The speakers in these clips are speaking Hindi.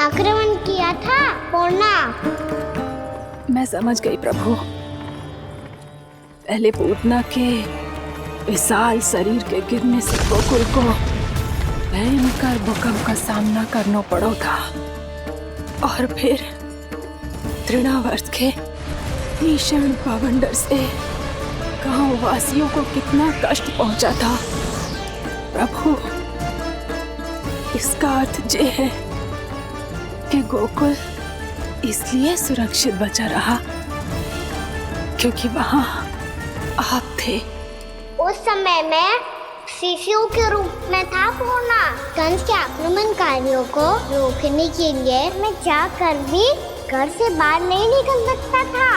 आक्रमण किया था पूर्णा। मैं समझ गई प्रभु। पहले पूतना के विशाल शरीर के गिरने से गोकुल को भयंकर भूकंप का सामना करना पड़ा था, और फिर तृणावर्त के भीषण पावंडर से गांव वासियों को कितना कष्ट पहुंचा था। प्रभु, इसका अर्थ ये है कि गोकुल इसलिए सुरक्षित बचा रहा क्योंकि वहां आप थे। उस समय मैं शिशु के रूप में था पूर्णा। कंस के आक्रमणकारियों को रोकने के लिए मैं जाकर भी घर से बाहर नहीं निकल सकता था,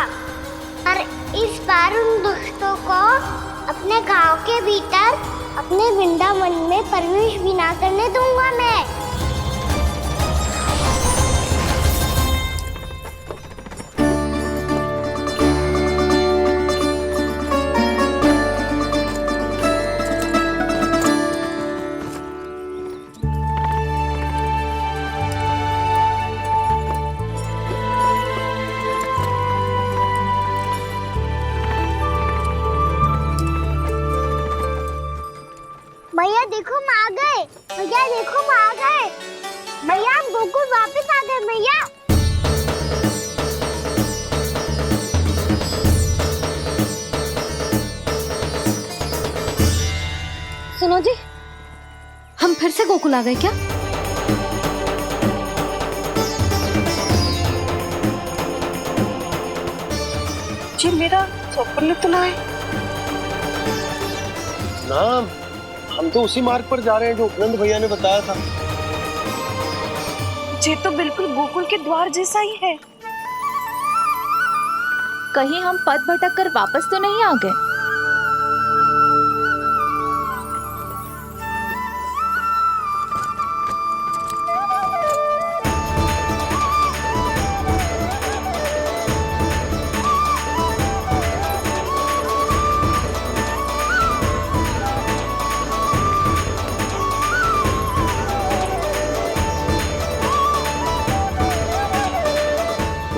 और इस बार उन दुष्टों को अपने गांव के भीतर अपने वृंदावन में प्रवेश भी ना करने दूंगा मैं। भैया देखो हम आ गए। भैया देखो हम आ गए। भैया हम गोकुल वापस आ गए। भैया सुनो जी, हम फिर से गोकुल आ गए क्या? जी मेरा स्वप्न तो ना है। ना, हम तो उसी मार्ग पर जा रहे हैं जो उपनंद भैया ने बताया था। ये तो बिल्कुल गोकुल के द्वार जैसा ही है। कहीं हम पथ भटक कर वापस तो नहीं आ गए?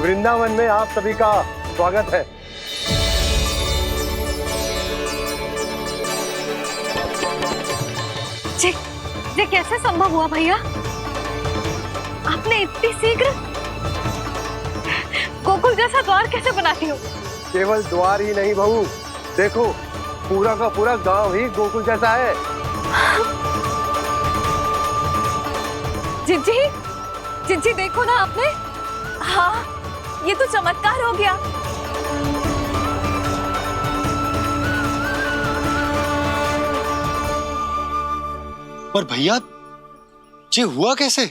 वृंदावन में आप सभी का स्वागत है। ये कैसे संभव हुआ भैया? आपने इतनी शीघ्र गोकुल जैसा द्वार कैसे बना दिया? केवल द्वार ही नहीं बहू, देखो पूरा का पूरा गांव ही गोकुल जैसा है। जिज्जी, जिज्जी देखो ना आपने। हाँ, ये तो चमत्कार हो गया। पर भैया, ये हुआ कैसे?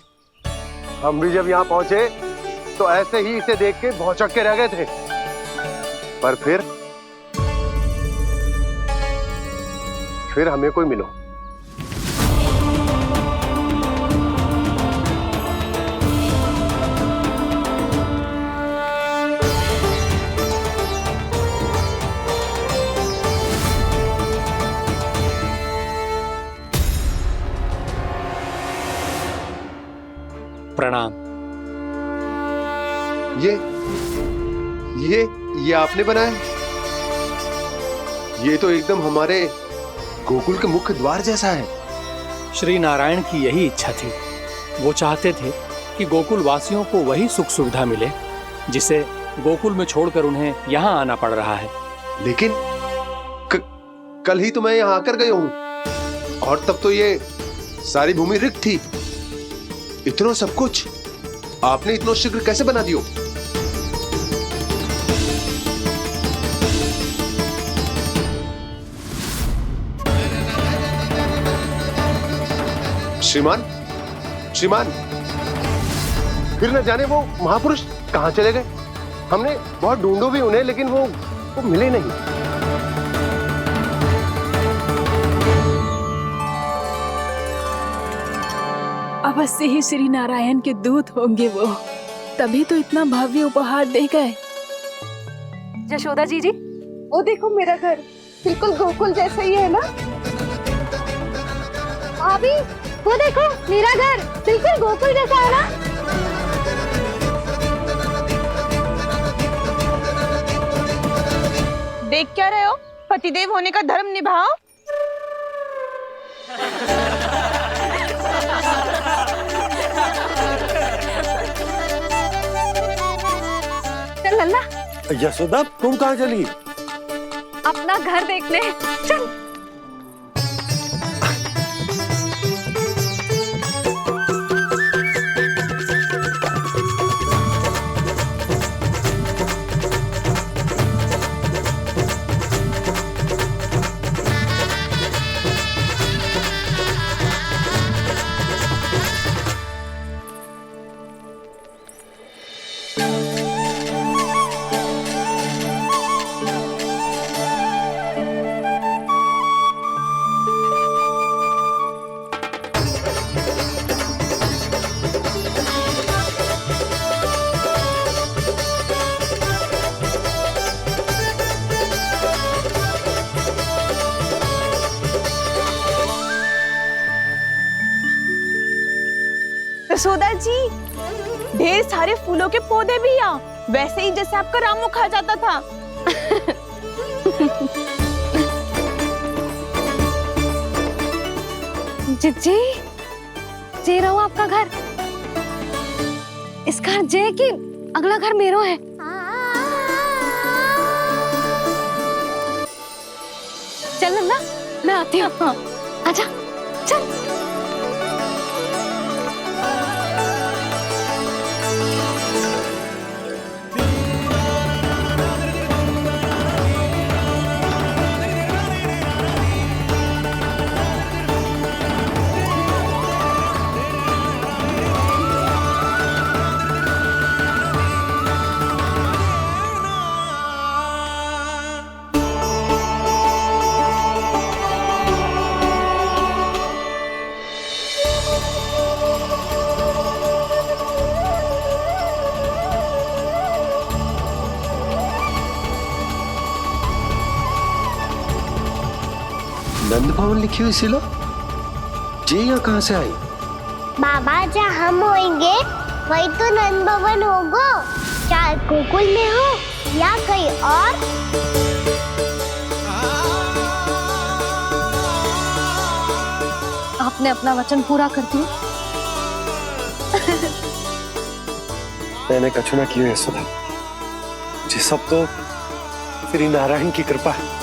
हम भी जब यहाँ पहुंचे तो ऐसे ही इसे देख के भौचक के रह गए थे, पर फिर हमें कोई मिलो। प्रणाम। ये आपने बनाया? ये तो एकदम हमारे गोकुल के मुख्य द्वार जैसा है। श्री नारायण की यही इच्छा थी। वो चाहते थे कि गोकुल वासियों को वही सुख सुविधा मिले जिसे गोकुल में छोड़कर उन्हें यहाँ आना पड़ रहा है। लेकिन कल ही तो मैं यहाँ आकर गया हूँ, और तब तो ये सारी भूमि रिक्त थी। इतना सब कुछ आपने इतना शीघ्र कैसे बना दियो? श्रीमान, फिर न जाने वो महापुरुष कहां चले गए। हमने बहुत ढूंढो भी उन्हें, लेकिन वो मिले नहीं। अवश्य ही श्री नारायण के दूत होंगे वो, तभी तो इतना भव्य उपहार दे गए। यशोदा जी, वो देखो मेरा घर बिल्कुल गोकुल जैसा ही है ना। भाभी वो देखो मेरा घर बिल्कुल गोकुल जैसा है ना। देख क्या रहे हो? पतिदेव होने का धर्म निभाओ। चल लल्ला, यशोदा तुम कहाँ चली? अपना घर देखने चल। यशोदा जी, ढेर सारे फूलों के पौधे भी यहाँ, वैसे ही जैसे आपका रामू खा जाता था। जिज्जी, जे रहो आपका घर। इस घर जे की अगला घर मेरो है। चल लल्ला, मैं आती हूँ। आजा, चल। नंद भवन लिखी हुई सिला, ये यहाँ कहाँ से आई? बाबा, जहाँ हम होंगे वही तो नंद भवन होगा। चाहे गोकुल में हो या कहीं और। आपने अपना वचन पूरा कर दिया। मैंने कछु ना किया यशोदा, ये सब तो श्री नारायण की कृपा है।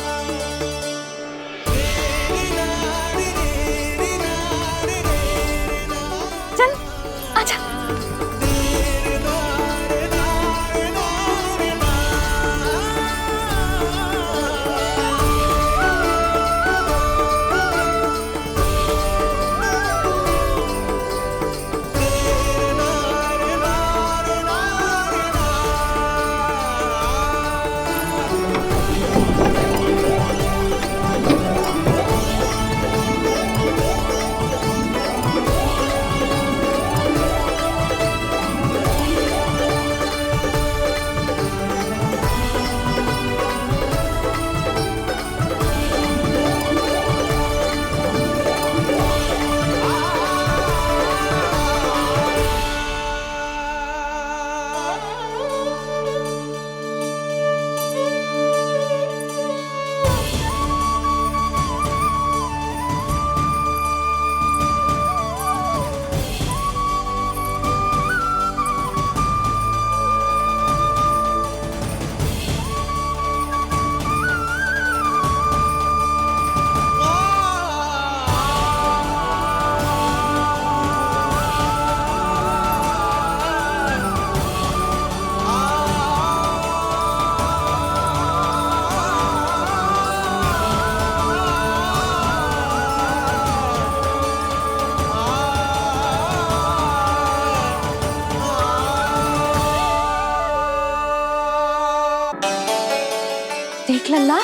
देख लल्ला,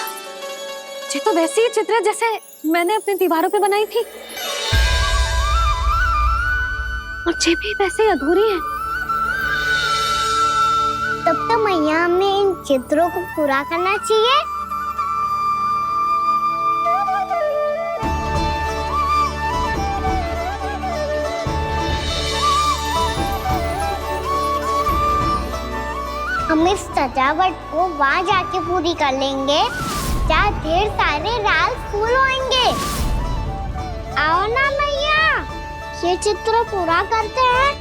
ये तो वैसी ही चित्र है जैसे मैंने अपनी दीवारों पे बनाई थी, और ये भी वैसे ही अधूरी है। तब तो मैया हमें इन चित्रों को पूरा करना चाहिए। हम इस सजावट को वहां जाके पूरी कर लेंगे जहाँ ढेर सारे लाल फूल होंगे। आओ ना मैया, ये चित्र पूरा करते हैं।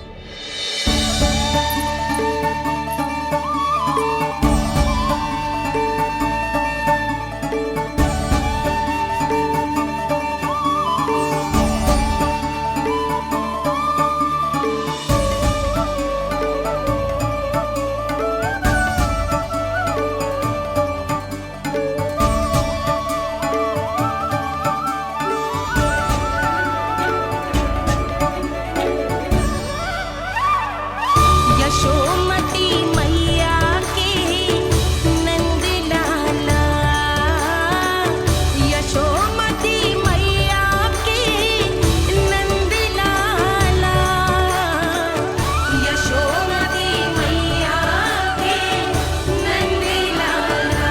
यशोमती मैया के नंद लाला, यशोमती मैया के नंद लाला, यशोमती मैया के नंद लाला,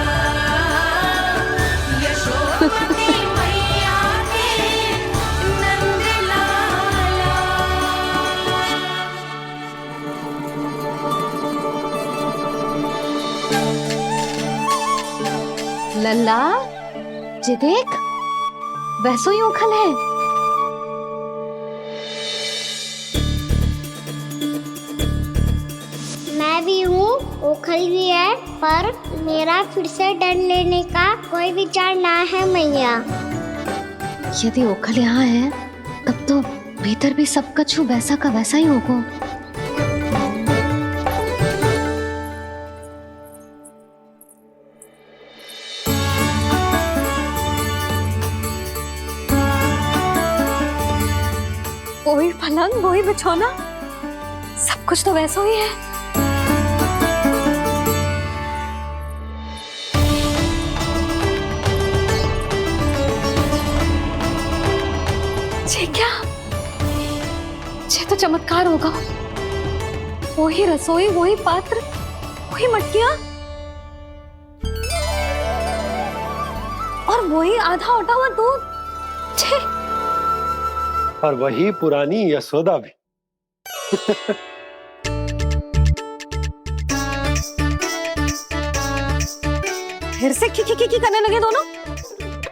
यशोमती मैया के नंद लाला। लल्ला, ये देख, वैसो ही उखल है। मैं भी हूँ, ओखल भी है, पर मेरा फिर से डर लेने का कोई विचार ना है मैया। यदि ओखल यहाँ है, तब तो भीतर भी सब कछु वैसा का वैसा ही होगा। वही पलंग, वही बिछौना, सब कुछ तो वैसा ही है। ये क्या? ये तो चमत्कार होगा। वही रसोई, वही पात्र, वही मटकियां और वही आधा उटा हुआ दूध। छे! और वही पुरानी यशोदा भी। फिर से खी करने लगे दोनों।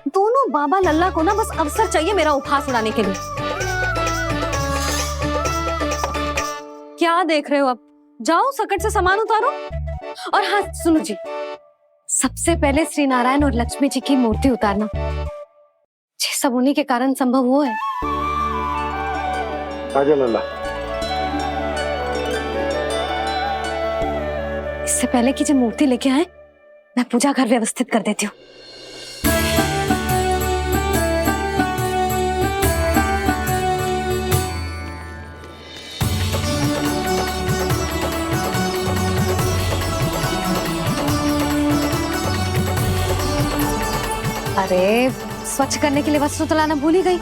दोनों बाबा लल्ला को ना बस अवसर चाहिए मेरा उपहास उड़ाने के लिए। क्या देख रहे हो? अब जाओ, सकट से सामान उतारो। और हाँ सुनो जी, सबसे पहले श्री नारायण और लक्ष्मी जी की मूर्ति उतारना। ये सब उन्हीं के कारण संभव हुआ है। आजा लल्ला। इससे पहले कि जो मूर्ति लेके आए, मैं पूजा घर व्यवस्थित कर देती हूँ। अरे, स्वच्छ करने के लिए वस्त्र तो लाना भूल ही गई।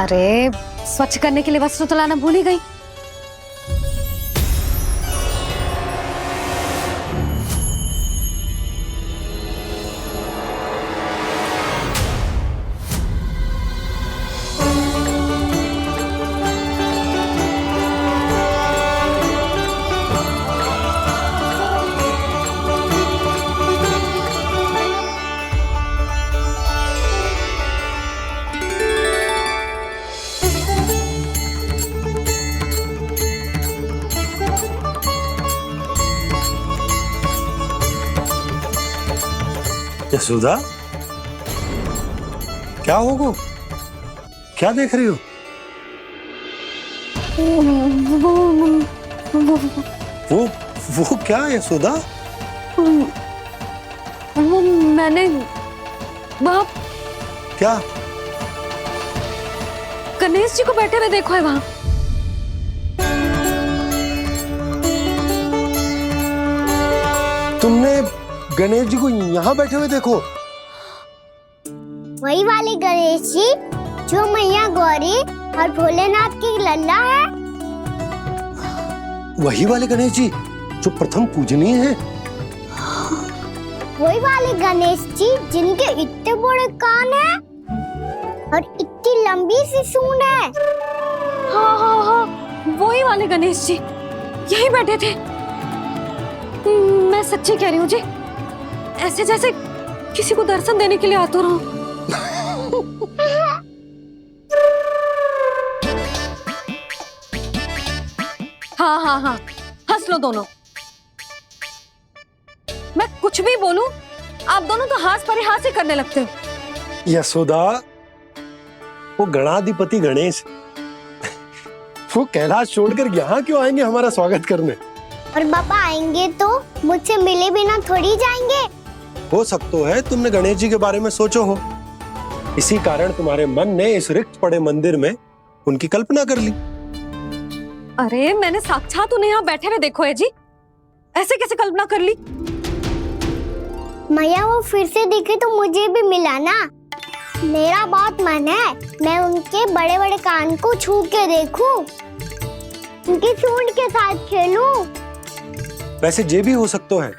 अरे, स्वच्छ करने के लिए वस्त्र तो लाना भूल ही गई। यशोदा, क्या होगा? क्या देख रही हो? वो क्या यशोदा? वो मैंने वहाँ क्या? गणेश जी को बैठे हुए देखो है वहाँ। तुमने गणेश जी को यहाँ बैठे हुए देखो? वही वाले गणेश जी जो मैया गौरी और भोलेनाथ की लल्ला है। वही वाले गणेश जी जो प्रथम पूजनीय है। वही वाले गणेश जी जिनके इतने बड़े कान हैं और इतनी लंबी सी सूंड है। हाँ हाँ हाँ, वही वाले गणेश जी यही बैठे थे। मैं सच्ची कह रही हूँ जी, ऐसे जैसे किसी को दर्शन देने के लिए आतुर हूँ। हाँ हाँ हाँ, हंस लो दोनों। मैं कुछ भी बोलूं, आप दोनों तो हाथ पर ही हाथ ही करने लगते हो। यशोदा, वो गणाधिपति गणेश वो कैलाश छोड़कर यहाँ क्यों आएंगे हमारा स्वागत करने? और पापा आएंगे तो मुझसे मिले बिना थोड़ी जाएंगे। हो सकता है तुमने गणेश जी के बारे में सोचो हो, इसी कारण तुम्हारे मन ने इस रिक्त पड़े मंदिर में उनकी कल्पना कर ली। अरे मैंने साक्षात उन्हें यहाँ बैठे हुए देखो है जी, ऐसे कैसे कल्पना कर ली? मैया वो फिर से दिखे तो मुझे भी मिला ना। मेरा बहुत मन है मैं उनके बड़े बड़े कान को छू के देखूं, उनकी सूंड के साथ खेलूं। वैसे ये भी हो सकता है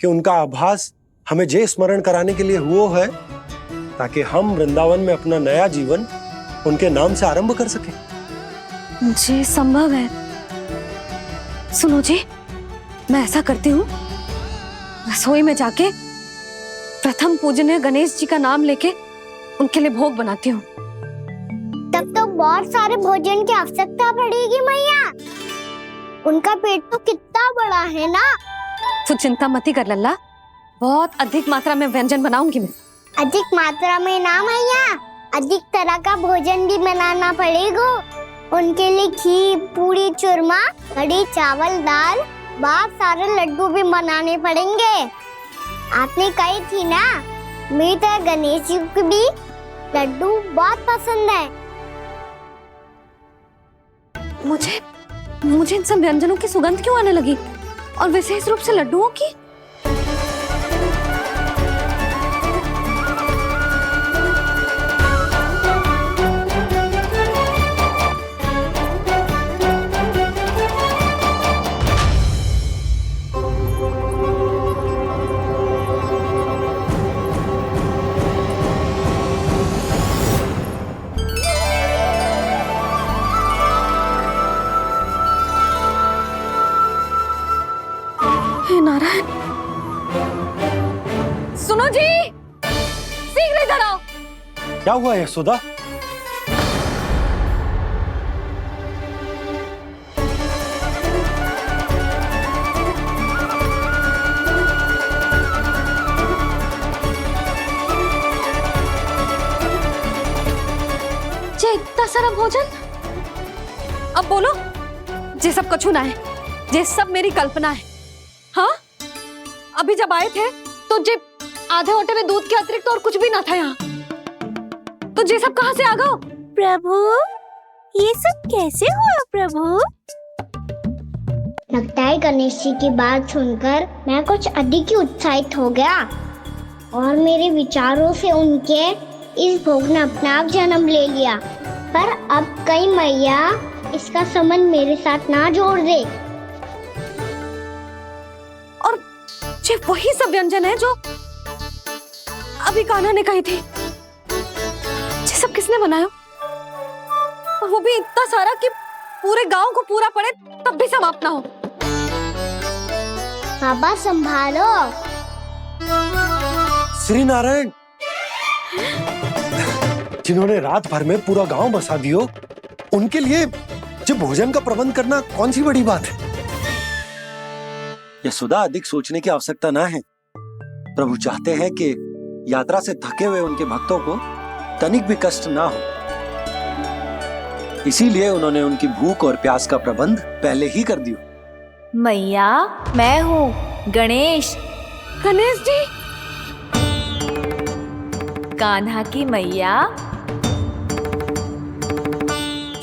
कि उनका आभास हमें जे स्मरण कराने के लिए हुआ है, ताकि हम वृंदावन में अपना नया जीवन उनके नाम से आरंभ कर सके। जी संभव है। सुनो जी, मैं ऐसा करती हूँ, रसोई में जाके प्रथम पूजनीय गणेश जी का नाम लेके उनके लिए भोग बनाती हूँ। तब तो बहुत सारे भोजन की आवश्यकता पड़ेगी मैया। उनका पेट तो कितना बड़ा है ना। तू चिंता मत ही कर लल्ला, बहुत अधिक मात्रा में व्यंजन बनाऊंगी मैं। अधिक मात्रा में ना मैया, अधिक तरह का भोजन भी बनाना पड़ेगा। उनके लिए खीर, पूरी, चूरमा, कढ़ी, चावल, दाल, बहुत सारे लड्डू भी बनाने पड़ेंगे। आपने कही थी ना, मेरी तरह गणेश जी को भी लड्डू बहुत पसंद है। मुझे इन सब व्यंजनों की सुगंध क्यों आने लगी, और विशेष रूप से लड्डुओं की? हे नारायण, सुनो जी, शीघ्र इधर आओ। क्या हुआ यशोदा? जे इतना सारा भोजन, अब बोलो, जे सब कछु ना है, जे सब मेरी कल्पना है। हाँ, अभी जब आए थे तो जे आधे ओटे में दूध के अतिरिक्त और कुछ भी ना था यहाँ, तो जे सब कहाँ से आ गए? प्रभु, ये सब कैसे हुआ प्रभु? लगता है गणेश जी की बात सुनकर मैं कुछ अधिक ही उत्साहित हो गया और मेरे विचारों से उनके इस भोग ने अपने आप जन्म ले लिया। पर अब कहीं मैया इसका संबंध मेरे साथ ना जोड़ दे। और जे वही सब व्यंजन है जो अभी कान्हा ने कही थी, ये सब किसने बनाया? और वो भी इतना सारा कि पूरे गांव को पूरा पड़े तब भी समाप्त ना हो। बाबा संभालो। श्री नारायण, जिन्होंने रात भर में पूरा गांव बसा दियो, उनके लिए जो भोजन का प्रबंध करना कौन सी बड़ी बात है? यशोदा, अधिक सोचने की आवश्यकता ना है। प्रभु चाहते हैं कि यात्रा से थके हुए उनके भक्तों को तनिक भी कष्ट ना हो, इसीलिए उन्होंने उनकी भूख और प्यास का प्रबंध पहले ही कर दिया। मैया, मैं हूँ गणेश, गणेश जी, कान्हा की मैया।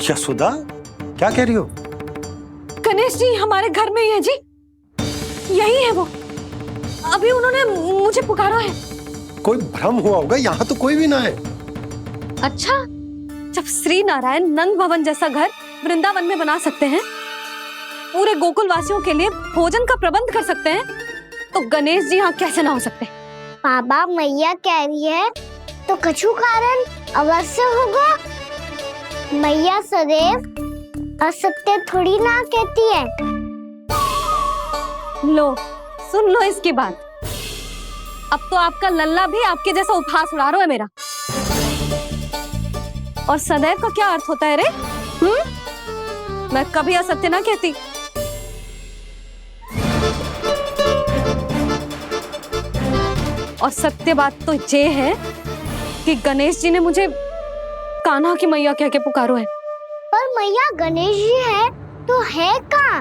यशोदा, क्या कह रही हो? गणेश जी हमारे घर में ही है जी, यही है वो। अभी उन्होंने मुझे पुकारा है। कोई भ्रम हुआ होगा, यहाँ तो कोई भी ना है। अच्छा, जब श्री नारायण नंद भवन जैसा घर वृंदावन में बना सकते हैं, पूरे गोकुल वासियों के लिए भोजन का प्रबंध कर सकते हैं, तो गणेश जी यहाँ कैसे ना हो सकते? बाबा मैया कह रही है तो कछु कारण अवश्य होगा। मैया सदैव असत्य थोड़ी ना कहती है। लो सुन लो इसकी बात। अब तो आपका लल्ला भी आपके जैसा उपहास उड़ा रहा है मेरा। और सदैव का क्या अर्थ होता है रे? मैं कभी असत्य ना कहती। और सत्य बात तो ये है कि गणेश जी ने मुझे कान्हा की मैया कह के पुकारो है। पर मैया गणेश जी है तो है कहाँ?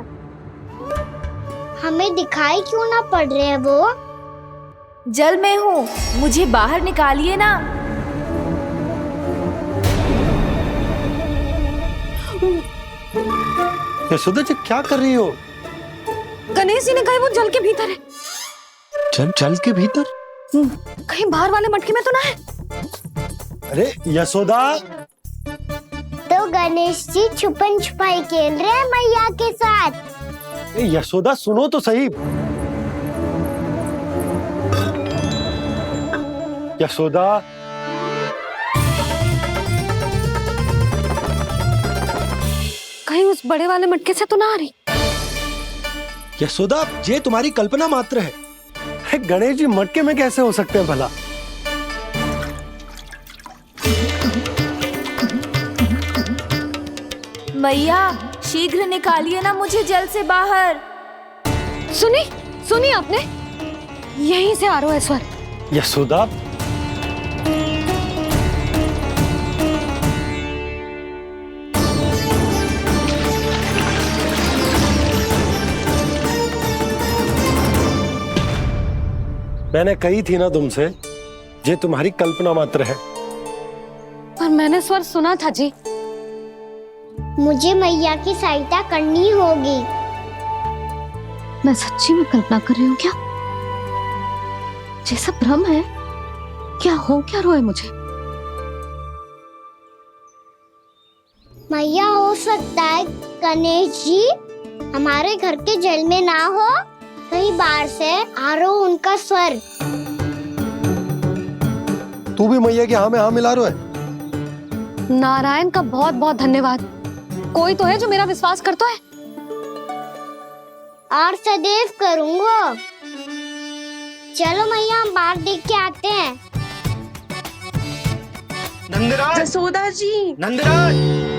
हमें दिखाई क्यों ना पड़ रहे हैं वो? जल में हूँ, मुझे बाहर निकालिए ना। यशोदा जी क्या कर रही हो? गणेश जी ने कहा वो जल के भीतर है। जल के भीतर? कहीं बाहर वाले मटके में तो ना है? अरे यशोदा! तो गणेश जी छुपन छुपाई खेल रहे हैं मैया के साथ। यशोदा सुनो तो सही। यशोदा! कहीं उस बड़े वाले मटके से तो ना आ रही? यशोदा ये तुम्हारी कल्पना मात्र है। गणेश जी मटके में कैसे हो सकते हैं भला? मैया शीघ्र निकालिए ना मुझे जल से बाहर। सुनी आपने? यहीं से आ रहा है स्वर। यशोदा मैंने कही थी ना तुमसे, ये तुम्हारी कल्पना मात्र है। पर मैंने स्वर सुना था जी। मुझे मैया की सहायता करनी होगी। मैं सच्ची में कल्पना कर रही हूँ क्या? ये सब भ्रम है क्या? हो क्या रहा है मुझे? मैया हो सकता है गणेश जी हमारे घर के जल में ना हो, कहीं बाहर से आ रहा हो उनका स्वर। तू भी मैया के हाँ में हाँ मिला रहा है। नारायण का बहुत बहुत धन्यवाद। कोई तो है जो मेरा विश्वास करता है। और सदैव करूंगा। चलो मैया हम बाहर देख के आते हैं। नंदराज! जसोदा जी! नंदराज!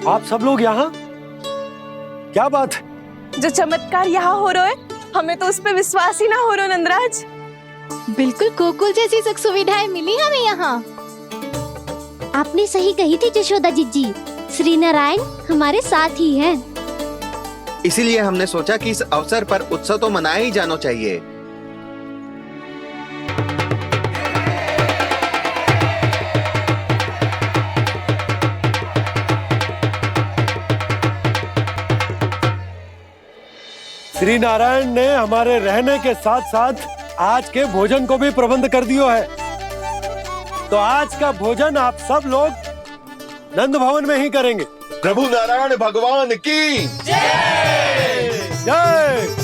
आप सब लोग यहाँ? क्या बात है? जो चमत्कार यहाँ हो रहा है, हमें तो उस पे विश्वास ही ना हो रहा नंदराज। बिल्कुल गोकुल जैसी सुख सुविधाएं मिली हमें यहाँ। आपने सही कही थी जशोदा जीजी, श्री नारायण हमारे साथ ही हैं। इसीलिए हमने सोचा कि इस अवसर पर उत्सव तो मनाया ही जाना चाहिए। श्री नारायण ने हमारे रहने के साथ साथ आज के भोजन को भी प्रबंध कर दियो है। तो आज का भोजन आप सब लोग नंद भवन में ही करेंगे। प्रभु नारायण भगवान की जय जय।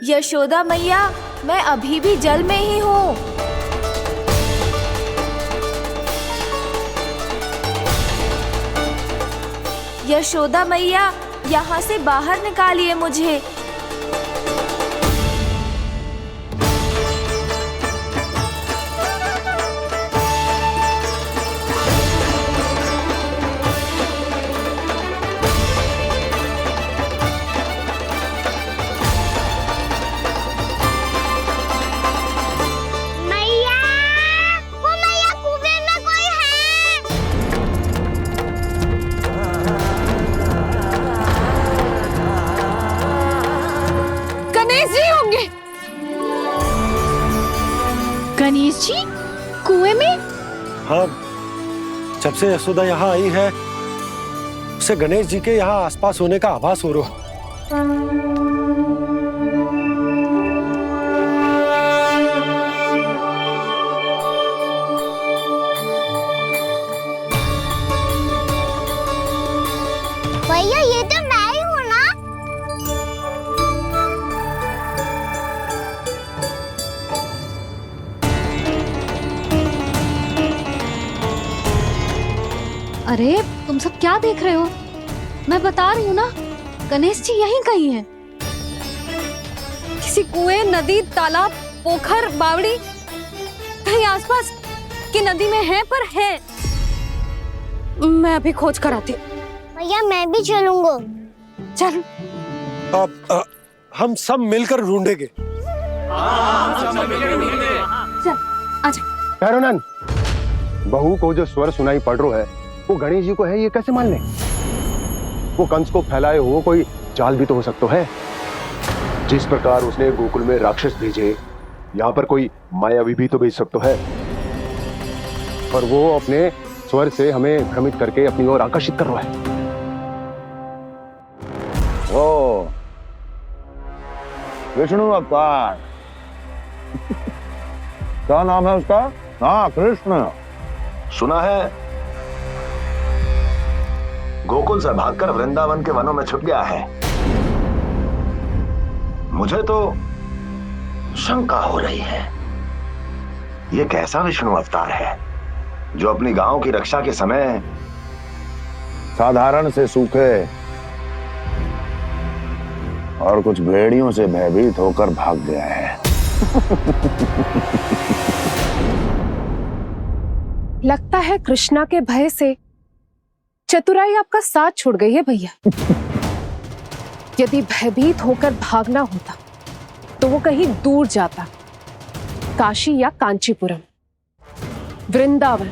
यशोदा मैया, मैं अभी भी जल में ही हूँ। यशोदा मैया, यहाँ से बाहर निकालिए मुझे। जी कुएं में? हाँ, जब से यशोदा यहाँ आई है उसे गणेश जी के यहाँ आसपास होने का आभास हो रहा। भैया ये तो मैं ही हूँ ना। अरे तुम सब क्या देख रहे हो? मैं बता रही हूँ ना, गणेश जी यहीं कहीं हैं। किसी कुएं, नदी, तालाब, पोखर, बावड़ी कहीं आसपास की नदी में है, पर है। मैं अभी खोज कर आती हूँ। भैया मैं भी चलूंगा। चल। अब हम सब मिलकर ढूंढेंगे। चल आजा। भैरवनंद, बहू को जो स्वर सुनाई पड़ रहा है वो गणेश जी को है, ये कैसे मान ले? वो कंस को फैलाए हुए कोई जाल भी तो हो सकता है। जिस प्रकार उसने गोकुल में राक्षस भेजे, यहाँ पर कोई मायावी भी तो भेज सकता है। और वो अपने स्वर से हमें भ्रमित करके अपनी ओर आकर्षित कर रहा है। ओ विष्णु अवतार। क्या नाम है उसका? हाँ, कृष्ण। सुना है गोकुल से भागकर वृंदावन के वनों में छुप गया है। मुझे तो शंका हो रही है, ये कैसा विष्णु अवतार है जो अपनी गांव की रक्षा के समय साधारण से सूखे और कुछ भेड़ियों से भयभीत होकर भाग गया है। लगता है कृष्णा के भय से चतुराई आपका साथ छोड़ गई है भैया। यदि भयभीत होकर भागना होता तो वो कहीं दूर जाता, काशी या कांचीपुरम, वृंदावन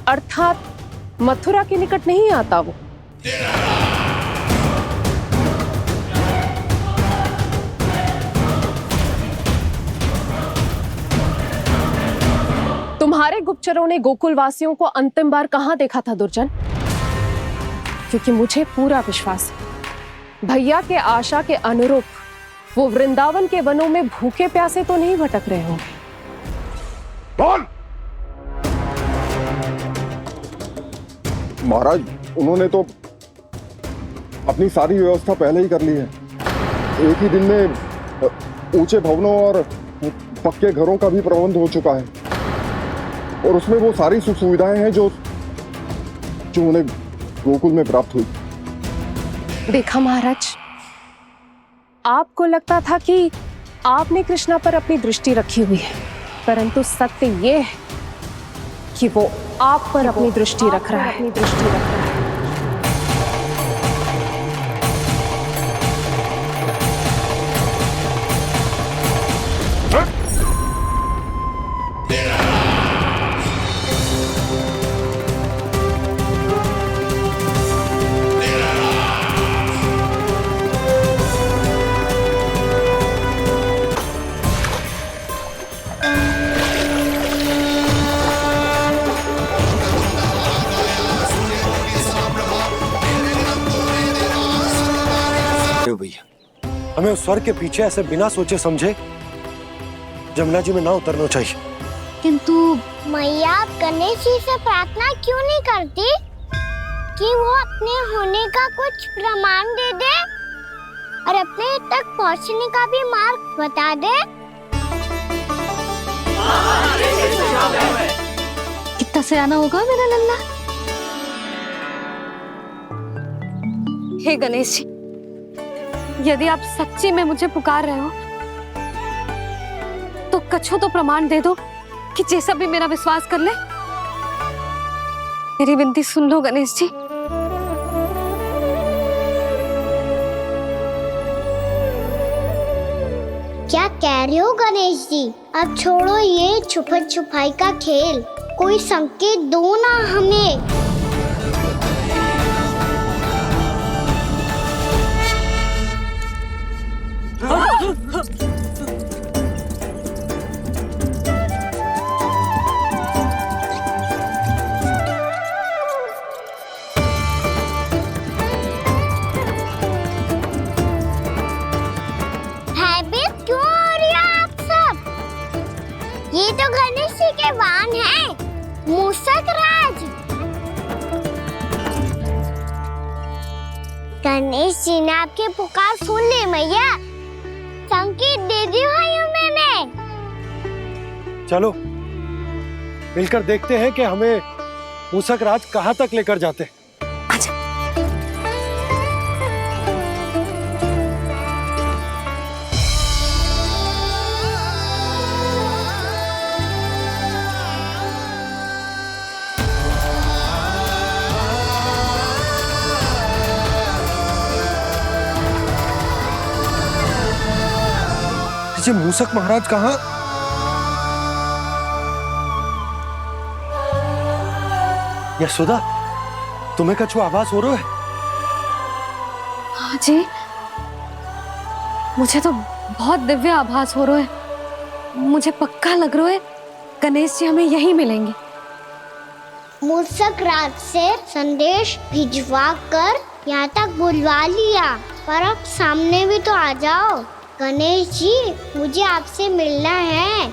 अर्थात मथुरा के निकट नहीं आता वो। तुम्हारे गुप्तचरों ने गोकुल वासियों को अंतिम बार कहां देखा था दुर्जन? क्योंकि मुझे पूरा विश्वास है भैया के आशा के अनुरूप वो वृंदावन के वनों में भूखे प्यासे तो नहीं भटक रहे होंगे। बोल। महाराज, उन्होंने तो अपनी सारी व्यवस्था पहले ही कर ली है। एक ही दिन में ऊंचे भवनों और पक्के घरों का भी प्रबंध हो चुका है, और उसमें वो सारी सुख सुविधाएं हैं जो उन्हें गोकुल में प्राप्त हुई। देखा महाराज, आपको लगता था कि आपने कृष्णा पर अपनी दृष्टि रखी हुई है, परंतु सत्य ये है कि वो आप पर अपनी दृष्टि रख रहा है। भैया, हमें उस स्वर के पीछे ऐसे बिना सोचे समझे जमुना जी में ना उतरना चाहिए। किंतु मैया गणेश जी से प्रार्थना क्यों नहीं करती कि वो अपने होने का कुछ प्रमाण दे दे और अपने तक पहुंचने का भी मार्ग बता दे? कितना सयाना होगा मेरा लल्ला। हे गणेश जी, यदि आप सच्ची में मुझे पुकार रहे हो तो कछो तो प्रमाण दे दो कि जैसा भी मेरा विश्वास कर ले। मेरी विनती सुन लो गणेश जी। क्या कह रहे हो गणेश जी? अब छोड़ो ये छुपन छुपाई का खेल, कोई संकेत दो ना हमें। गणेश जी ने आपकी पुकार सुन ली मैया। संकेत दे दिया है मैंने। चलो मिलकर देखते हैं कि हमें मूसक राज कहाँ तक लेकर जाते हैं। ये मूसक महाराज कहाँ? यशोदा, तुम्हें कछु आभास हो रहा है? हाँ जी, मुझे तो बहुत दिव्य आभास हो रहा है। मुझे पक्का लग रहा है गणेश जी हमें यहीं मिलेंगे। मूसक राज से संदेश भिजवा कर यहाँ तक बुलवा लिया, पर अब सामने भी तो आ जाओ। गणेश जी, मुझे आपसे मिलना है।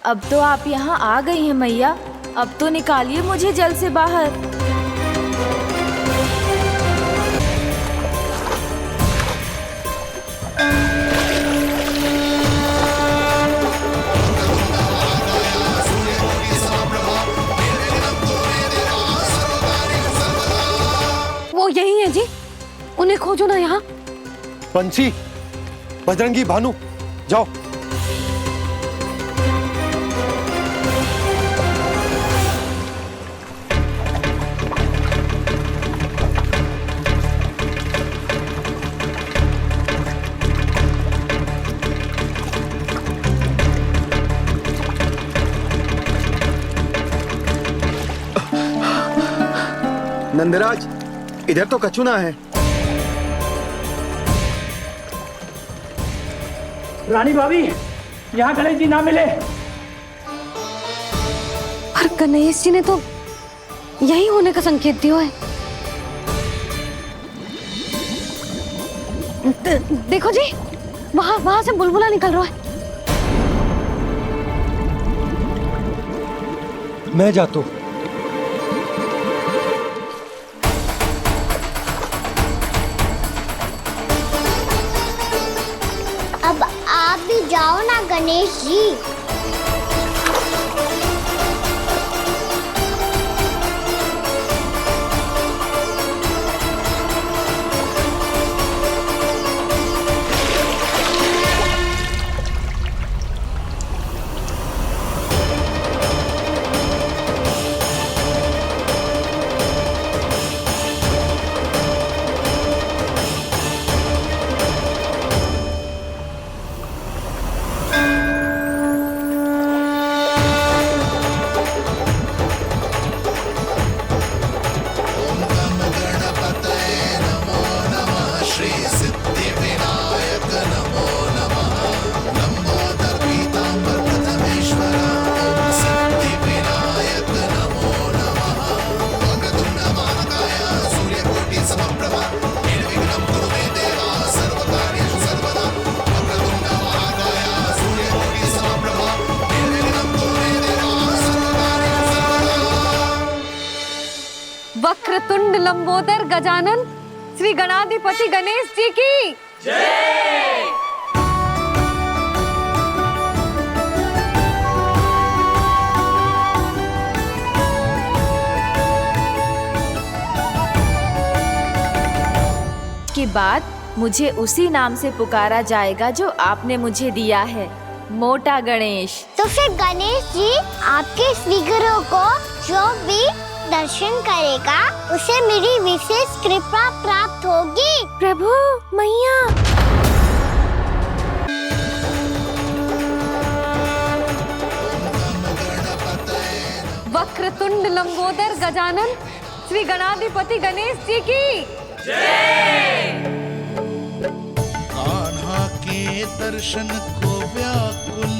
अब तो आप यहाँ आ गई हैं मैया, अब तो निकालिए मुझे जल से बाहर। वो यही है जी, उन्हें खोजो ना यहाँ। पंछी, बजरंगी, भानु, जाओ। नंदराज, इधर तो कछु ना है। रानी भाभी, यहाँ गणेश जी ना मिले। पर गणेश जी ने तो यही होने का संकेत दिया है। देखो जी, वहां से बुलबुला निकल रहा है। मैं जाता हूँ। अब आप भी जाओ ना गणेश जी। वक्रतुंड लंबोदर गजानन श्री गणाधिपति गणेश जी की जय। के बाद मुझे उसी नाम से पुकारा जाएगा जो आपने मुझे दिया है, मोटा गणेश। तो फिर गणेश जी, आपके इस विग्रह को जो भी दर्शन करेगा उसे मेरी विशेष कृपा प्राप्त होगी। प्रभु, मैया। वक्रतुंड लंबोदर गजानन श्री गणाधिपति गणेश जी की जय। कान्हा के दर्शन को व्याकुल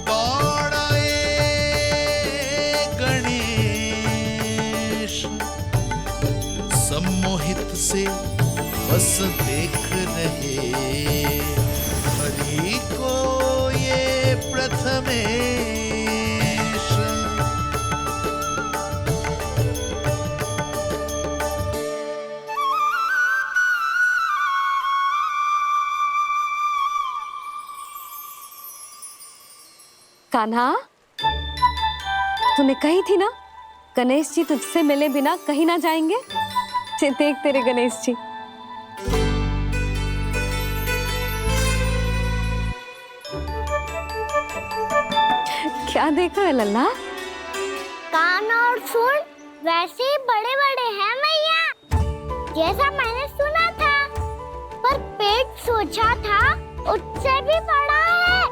दौड़ाए सम्मोहित से बस देख रहे हरि को ये प्रथमेश। कान्हा, तूने कही थी ना गणेश जी तुझसे मिले बिना कहीं ना जाएंगे। देख तेरे गणेश जी। क्या देख रहा है लल्ला? कान और सुन वैसे ही बड़े बड़े हैं मैया, जैसा मैंने सुना था, पर पेट सोचा था उससे भी बड़ा है।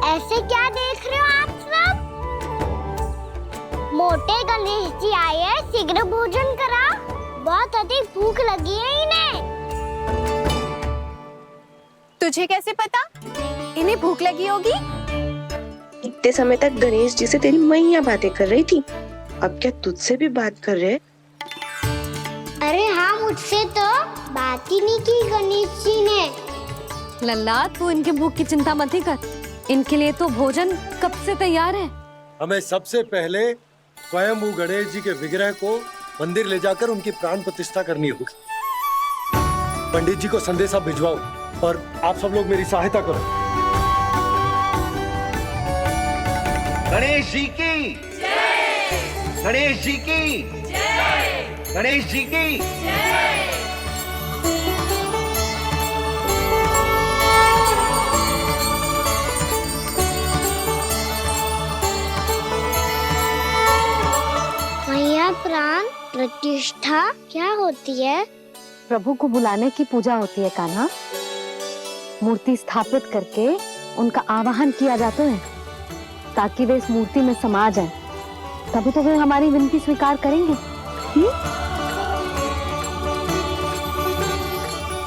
ऐसे क्या देख रहे हो आप सब? मोटे गणेश जी आए हैं, शीघ्र भोजन करा, बहुत अधिक भूख लगी है इन्हें। तुझे कैसे पता इन्हें भूख लगी होगी? इतने समय तक गणेश जी से तेरी मैया बातें कर रही थी, अब क्या तुझसे भी बात कर रहे? अरे हाँ, मुझसे तो बात ही नहीं की गणेश जी ने। लल्ला तू इनके भूख की चिंता मत ही कर, इनके लिए तो भोजन कब से तैयार है। हमें सबसे पहले स्वयं गणेश जी के विग्रह को मंदिर ले जाकर उनकी प्राण प्रतिष्ठा करनी होगी। पंडित जी को संदेशा भिजवाओ और आप सब लोग मेरी सहायता करो। गणेश जी की जय! गणेश जी की जय! गणेश जी की जय! मैया, प्राण प्रतिष्ठा क्या होती है? प्रभु को बुलाने की पूजा होती है कान्हा। मूर्ति स्थापित करके उनका आवाहन किया जाता है ताकि वे इस मूर्ति में समा जाएं। तभी तो वे हमारी विनती स्वीकार करेंगे।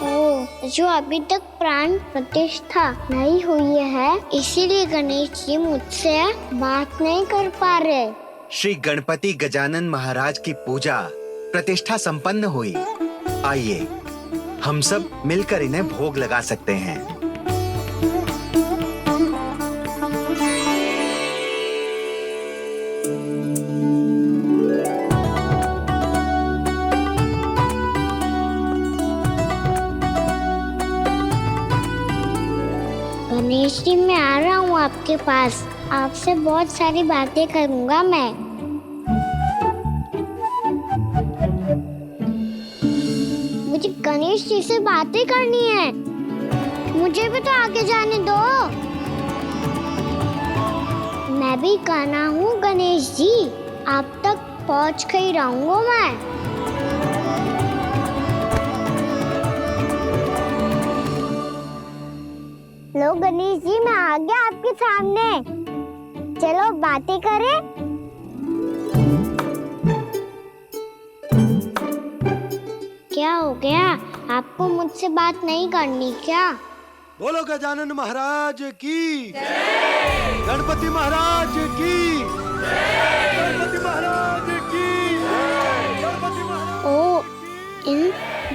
ओ, जो अभी तक प्राण प्रतिष्ठा नहीं हुई है, इसीलिए गणेश जी मुझसे बात नहीं कर पा रहे। श्री गणपति गजानन महाराज की पूजा प्रतिष्ठा संपन्न हुई। आइए हम सब मिलकर इन्हें भोग लगा सकते हैं। गणेश जी, मैं आ रहा हूँ आपके पास, आपसे बहुत सारी बातें करूँगा मैं। मुझे गणेश जी से बातें करनी है, मुझे भी तो आगे जाने दो। मैं भी कान्हा हूँ गणेश जी, आप तक पहुँच कर ही रहूंगा मैं। लो गणेश जी, मैं आ गया आपके सामने, चलो बातें करें। क्या हो गया, आपको मुझसे बात नहीं करनी क्या? बोलो गजानन महाराज की जय! गणपति महाराज की जय! गणपति महाराज की जय! गणपति महाराज। ओ, इन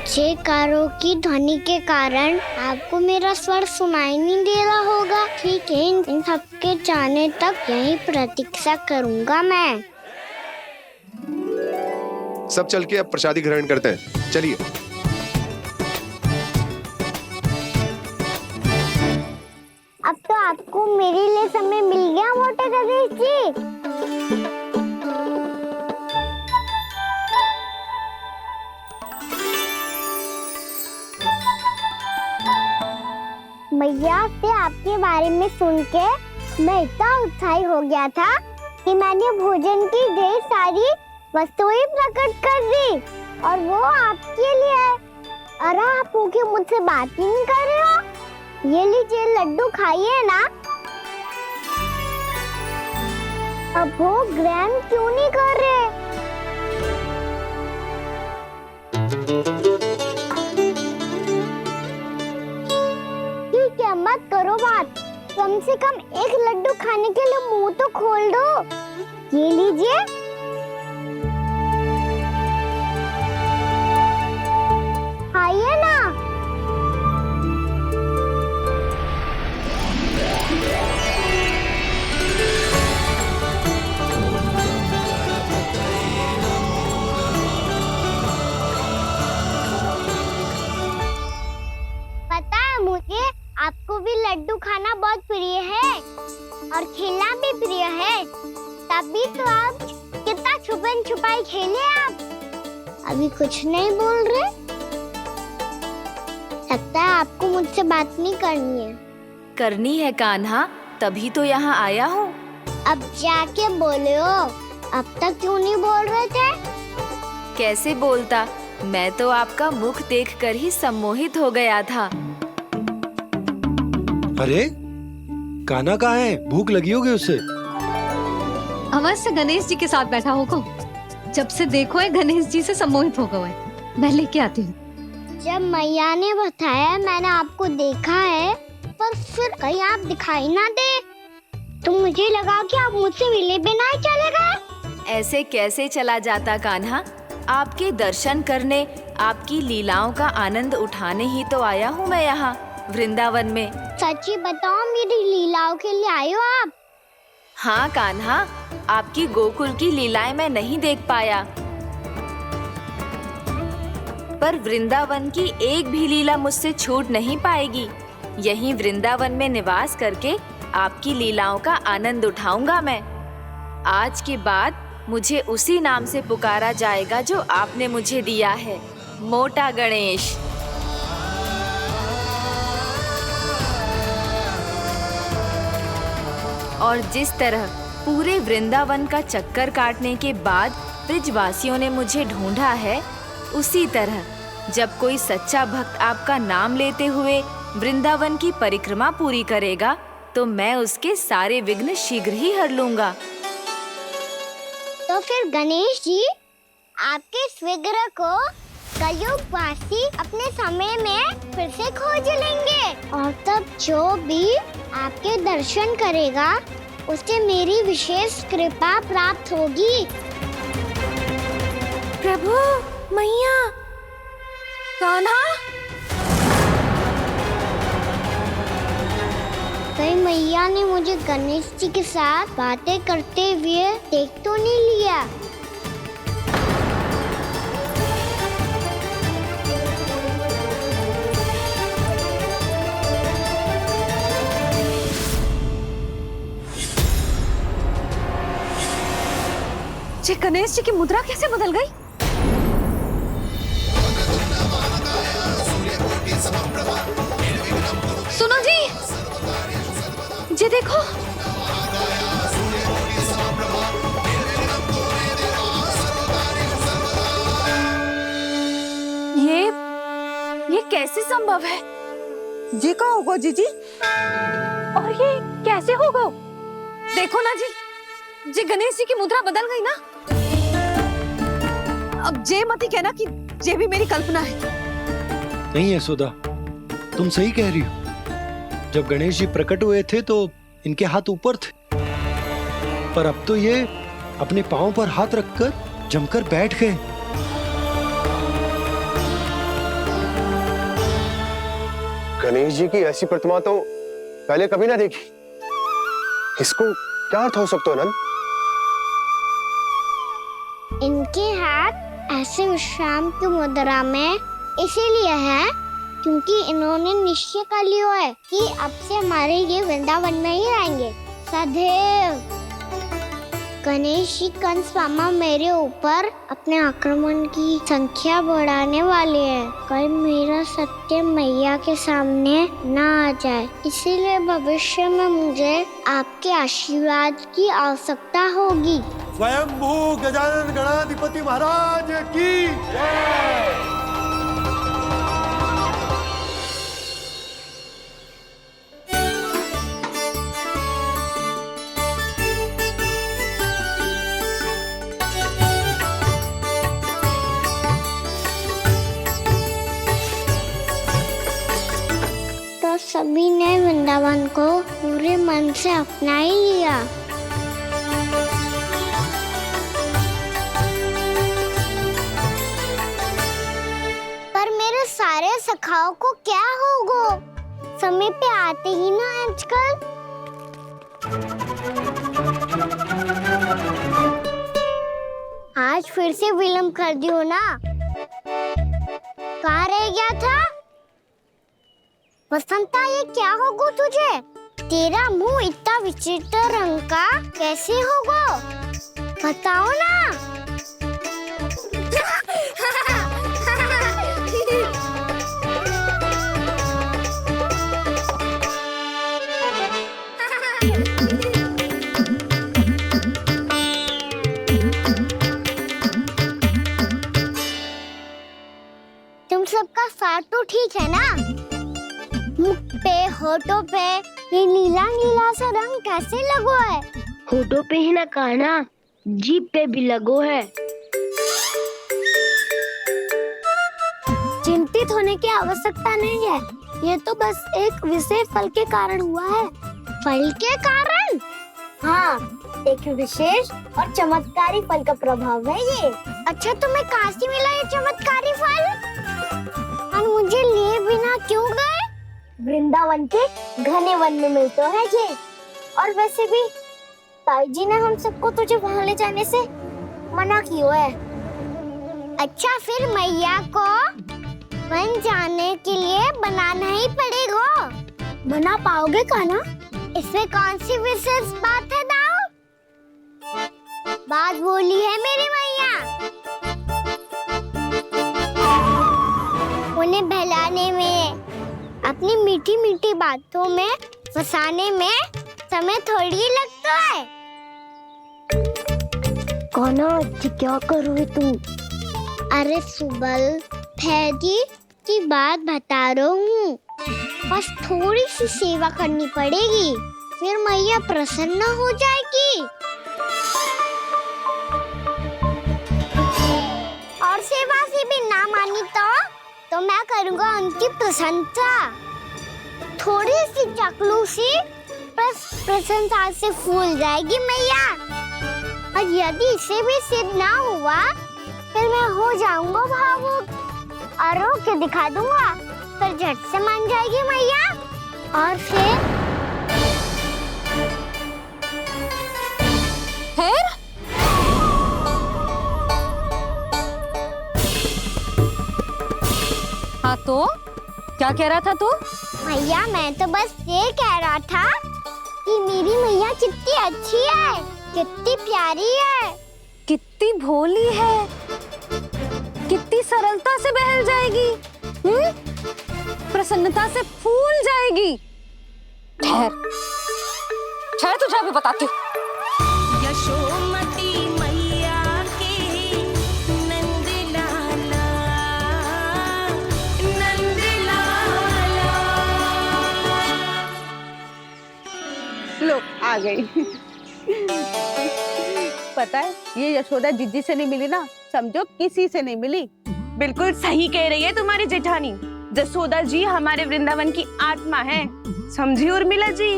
जयकारों की ध्वनि के कारण आपको मेरा स्वर सुनाई नहीं दे रहा होगा। ठीक है, इन सबके जाने तक यही प्रतीक्षा करूंगा मैं। सब चल के अब प्रसादी ग्रहण करते हैं, चलिए। अब तो आपको मेरे लिए समय मिल गया मोटे गणेश जी। मैया से आपके बारे में सुन के मैं इतना उत्साही हो गया था कि मैंने भोजन की ढेर सारी वस्तुएं प्रकट कर दी, और वो आपके लिए। अरे आप भूखे मुझसे बात ही नहीं कर रहे हो। ये लीजिए लड्डू, खाइए ना। अब वो ग्रहण क्यों नहीं कर रहे? ठीक है, मत करो बात, कम से कम एक लड्डू खाने के लिए मुंह तो खोल दो। ये लीजिए। खाइए ना। पता है मुझे, तभी तो आप कितना छुपन छुपाई खेले आप। अभी कुछ नहीं बोल रहे। लगता है आपको मुझसे बात नहीं करनी है। करनी है कान्हा, तभी तो यहाँ आया हूँ। अब जाके बोले हो। अब तक क्यों नहीं बोल रहे थे? कैसे बोलता, मैं तो आपका मुख देखकर ही सम्मोहित हो गया था। अरे कान्हा कहाँ है? भूख लगी होगी उसे। अवश्य गणेश जी के साथ बैठा होगा। जब से देखो है गणेश जी से सम्मोहित हो गए। मैं लेके आती हूँ। जब मैया ने बताया मैंने आपको देखा है, पर फिर कहीं आप दिखाई ना दे तो मुझे लगा कि आप मुझसे मिले बिना ही चले गए। ऐसे कैसे चला जाता कान्हा? आपके दर्शन करने, आपकी लीलाओं का आनंद उठाने ही तो आया हूँ मैं यहाँ वृंदावन में। सच्ची बताओ, मेरी लीलाओं के लिए आए हो आप? हाँ कान्हा, आपकी गोकुल की लीलाएं मैं नहीं देख पाया, पर वृंदावन की एक भी लीला मुझसे छूट नहीं पाएगी। यहीं वृंदावन में निवास करके आपकी लीलाओं का आनंद उठाऊंगा मैं। आज के बाद मुझे उसी नाम से पुकारा जाएगा जो आपने मुझे दिया है, मोटा गणेश। और जिस तरह पूरे वृंदावन का चक्कर काटने के बाद ब्रिजवासियों ने मुझे ढूंढा है, उसी तरह जब कोई सच्चा भक्त आपका नाम लेते हुए वृंदावन की परिक्रमा पूरी करेगा, तो मैं उसके सारे विघ्न शीघ्र ही हर लूंगा। तो फिर गणेश जी, आपके इस विग्रह को कलयुगवासी अपने समय में फिर से खोज लेंगे, और तब जो भी आपके दर्शन करेगा उसे मेरी विशेष कृपा प्राप्त होगी। प्रभु, मैया, कान्हा। कहीं मैया ने मुझे गणेश जी के साथ बातें करते हुए देख तो नहीं लिया? जी गणेश जी की मुद्रा कैसे बदल गई? सुनो जी, जी देखो। ये कैसे संभव है? जी का होगा जीजी? और ये कैसे होगा? देखो ना जी, जी गणेश जी की मुद्रा बदल गई ना। अब जे मत ही कहना कि ये भी मेरी कल्पना है। नहीं यशोदा, तुम सही कह रही हो। जब गणेश जी प्रकट हुए थे तो इनके हाथ ऊपर थे, पर अब तो ये अपने पांव पर हाथ रखकर जमकर बैठ गए। गणेश जी की ऐसी प्रतिमा तो पहले कभी ना देखी। इसको क्या अर्थ हो सकता है नंद? इनके हाथ ऐसे विश्राम की मुद्रा में इसीलिए है क्योंकि इन्होंने निश्चय कर लिया है कि अब से हमारे ये वृंदावन में ही रहेंगे सदैव। गणेश जी कंस मामा मेरे ऊपर अपने आक्रमण की संख्या बढ़ाने वाले हैं। कल मेरा सत्य मैया के सामने ना आ जाए, इसीलिए भविष्य में मुझे आपके आशीर्वाद की आवश्यकता होगी। स्वयंभू गजानन गणाधिपति महाराज की जय। तो सभी ने वृंदावन को पूरे मन से अपना ही लिया। पर मेरे सारे सखाओं को क्या होगा? समय पे आते ही ना आजकल। आज फिर से विलंब कर दियो ना। कहाँ रह गया था? वसंता, ये क्या होगा तुझे? तेरा मुंह इतना विचित्र रंग का कैसे होगा? बताओ ना। तुम सबका साथ तो ठीक है ना? मुख पे, होठों पे ये नीला नीला सा रंग कैसे लगो है? होठों पे ही ना काना, जीभ पे भी लगो है। चिंतित होने की आवश्यकता नहीं है, ये तो बस एक विशेष फल के कारण हुआ है। फल के कारण? हाँ, एक विशेष और चमत्कारी फल का प्रभाव है ये। अच्छा, तुम्हें कहाँ से मिला ये चमत्कारी फल? और मुझे लिए बिना क्यों गए? वृंदावन के घने वन में मिलते हैं ये। और वैसे भी ताई जी ने हम सबको तुझे वहाँ ले जाने से मना किया है। अच्छा, फिर मैया को वन जाने के लिए बनाना ही पड़ेगा। बना पाओगे कान्हा? इसमें कौन सी विशेष बात है दाऊ? बात बोली है मेरी मैया। उन्हें बहलाने में, अपनी मीठी मीठी बातों में फंसाने में समय थोड़ी लगता है। कौन क्या करोगे तुम? अरे सुबल, फैजी की बात बता रहा हूँ। बस थोड़ी सी सेवा करनी पड़ेगी, फिर मैया प्रसन्न हो जाएगी। और सेवा से भी ना मानी तो मैं करूँगा उनकी प्रशंसा। थोड़ी सी चाकलूसी बस प्रशंसा से फूल जाएगी मैया। और यदि इसे भी सिद्ध ना हुआ, फिर मैं हो जाऊंगा भावुक और रो के दिखा दूंगा, फिर झट से मान जाएगी मैया। और फिर हाँ तो क्या कह रहा था तू? मैया, मैं तो बस ये कह रहा था कि मेरी मैया कितनी अच्छी है, कितनी प्यारी है, कितनी भोली है, कितनी सरलता से बहल जाएगी, प्रसन्नता से फूल जाएगी। ठहर तुझे अभी बताती हूँ। यशोमती मैया के नंद लाला, नंद लाला। लो आ गई। पता है, ये यशोदा जीजी से नहीं मिली ना, समझो किसी से नहीं मिली। बिल्कुल सही कह रही है तुम्हारी जेठानी। जसोदा जी हमारे वृंदावन की आत्मा है, समझी उर्मिला जी?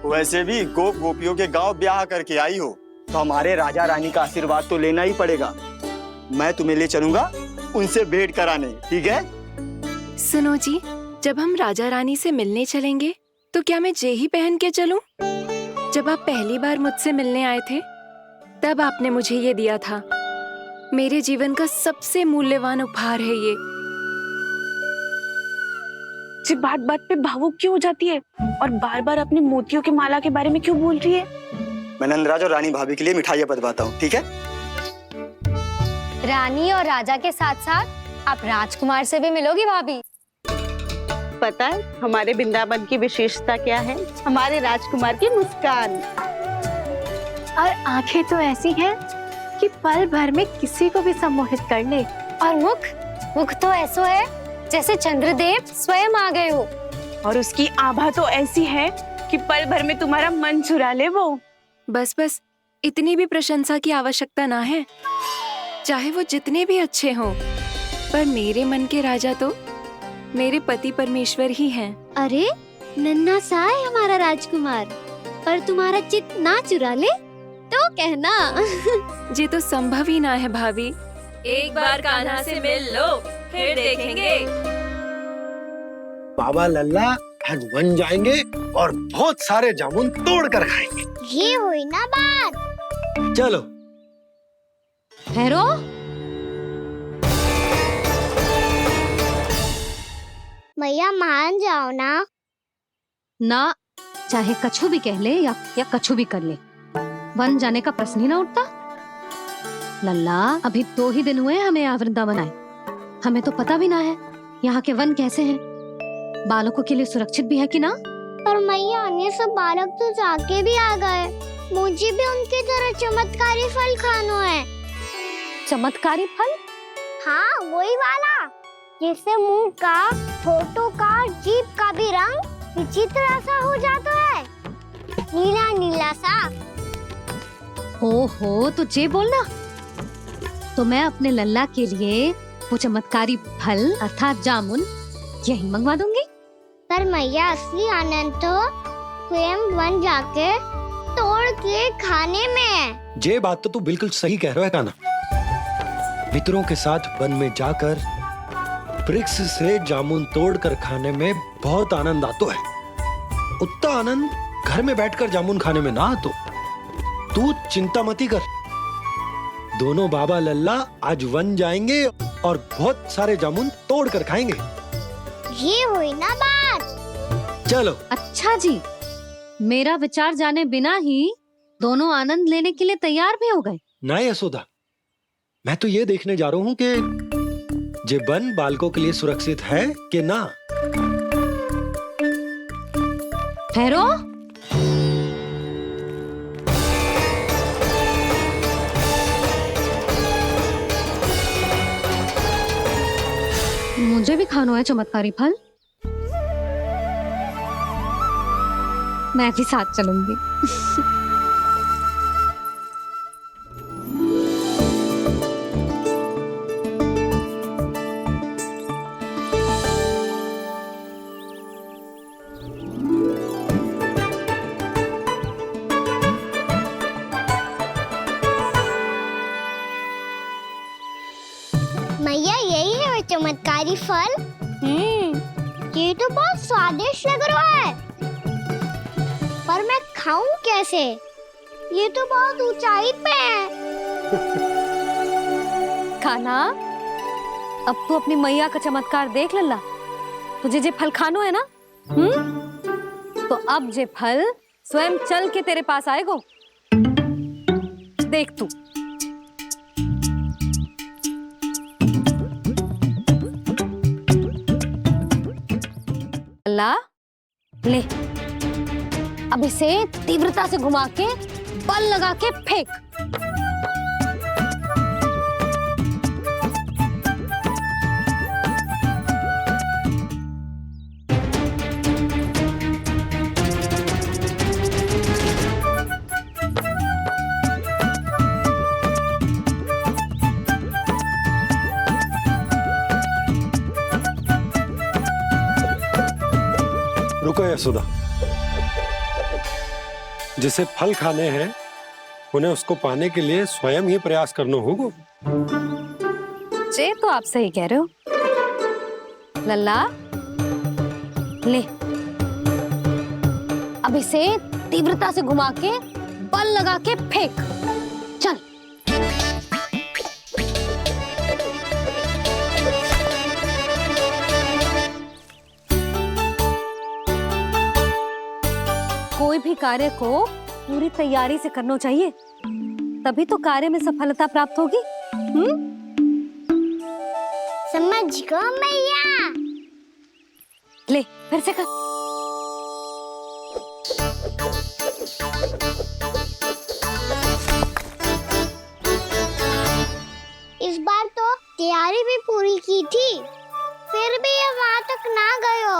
वैसे भी गोप गोपियों के गांव ब्याह करके आई हो, तो हमारे राजा रानी का आशीर्वाद तो लेना ही पड़ेगा। मैं तुम्हें ले चलूंगा उनसे भेंट कराने, ठीक है? सुनो जी, जब हम राजा रानी से मिलने चलेंगे तो क्या मैं जे ही पहन के चलूं? जब आप पहली बार मुझसे मिलने आए थे, तब आपने मुझे ये दिया था। मेरे जीवन का सबसे मूल्यवान उपहार है ये। जी बात बात पे भावुक क्यों हो जाती है और बार बार अपनी मोतियों की माला के बारे में क्यों बोल रही है? मैं नंदराज और रानी भाभी के लिए मिठाइयाँ बंटवाता हूँ, ठीक है? रानी और राजा के साथ साथ आप राजकुमार से भी मिलोगी भाभी। पता है हमारे वृंदावन की विशेषता क्या है? हमारे राजकुमार की मुस्कान। और आंखें तो ऐसी हैं कि पल भर में किसी को भी सम्मोहित कर ले। और मुख तो ऐसा है जैसे चंद्रदेव स्वयं आ गए हो। और उसकी आभा तो ऐसी है कि पल भर में तुम्हारा मन चुरा ले वो। बस इतनी भी प्रशंसा की आवश्यकता ना है, चाहे वो जितने भी अच्छे हों, पर मेरे मन के राजा तो मेरे पति परमेश्वर ही हैं। अरे नन्हा सा है हमारा राजकुमार, पर तुम्हारा चित्त ना चुरा ले तो कहना। ये तो संभव ही ना है भाभी। एक बार कान्हा से मिल लो, फिर देखेंगे। बाबा लल्ला आज वन जाएंगे और बहुत सारे जामुन तोड़ कर खाएंगे। ये हुई ना बात। चलो ठहरो। मैया मान जाओ ना। चाहे कछु भी कह ले या कछु भी कर ले, वन जाने का प्रश्न ही ना उठता। लल्ला, अभी 2 ही दिन हुए हैं हमें यहाँ वृंदावन आए। हमें तो पता भी ना है यहाँ के वन कैसे हैं, बालकों के लिए सुरक्षित भी है कि ना। पर मैया, अन्य सब बालक तो जाके भी आ गए। मुझे भी उनकी तरह चमत्कारी फल खाना है। चमत्कारी फल? हाँ, वही वाला जिससे मुंह का, होठों का, जीभ का भी रंग विचित्र सा हो जाता है, नीला नीला सा। ओहो, तो जे बोलना। तो मैं अपने लल्ला के लिए वो चमत्कारी फल अर्थात जामुन यही मंगवा दूंगी। पर मैया, असली आनंद तो स्वयं वन जाके तोड़ के खाने में है। ये बात तो तू बिल्कुल सही कह रहा है कान्हा। मित्रों के साथ वन में जाकर वृक्ष से जामुन तोड़कर खाने में बहुत आनंद आता है। उतना आनंद घर में बैठकर जामुन खाने में ना आतो। तू चिंता मती कर, दोनों बाबा लल्ला आज वन जाएंगे और बहुत सारे जामुन तोड़कर खाएंगे। ये हुई ना बात। चलो। अच्छा जी, मेरा विचार जाने बिना ही दोनों आनंद लेने के लिए तैयार भी हो गए। ना यशोदा, मैं तो ये देखने जा रहा हूँ कि ये वन बालकों के लिए सुरक्षित है कि ना। ठहरो। मुझे भी खाना है चमत्कारी फल। मैं भी साथ चलूंगी। मैया, यही है वो चमत्कारी फल। ये तो बहुत स्वादिष्ट लग रहा है, पर मैं खाऊं कैसे? ये तो बहुत ऊंचाई पे है। खाना, अब तू अपनी मैया का चमत्कार देख लल्ला। तुझे जे फल खानो है ना, तो अब जे फल स्वयं चल के तेरे पास आएगो। देख तू। लल्ला, ले, अब इसे तीव्रता से घुमा के बल लगा के फेंक। रुको यशोदा, जिसे फल खाने हैं उन्हें उसको पाने के लिए स्वयं ही प्रयास करना होगा। जे तो आप सही कह रहे हो लल्ला। ले, अब इसे तीव्रता से घुमा के बल लगा के फेंक। चल। कोई भी कार्य को पूरी तैयारी से करना चाहिए, तभी तो कार्य में सफलता प्राप्त होगी। समझ गो मैया। ले, फिर से कर। इस बार तो तैयारी भी पूरी की थी, फिर भी ये वहां तक ना गयो।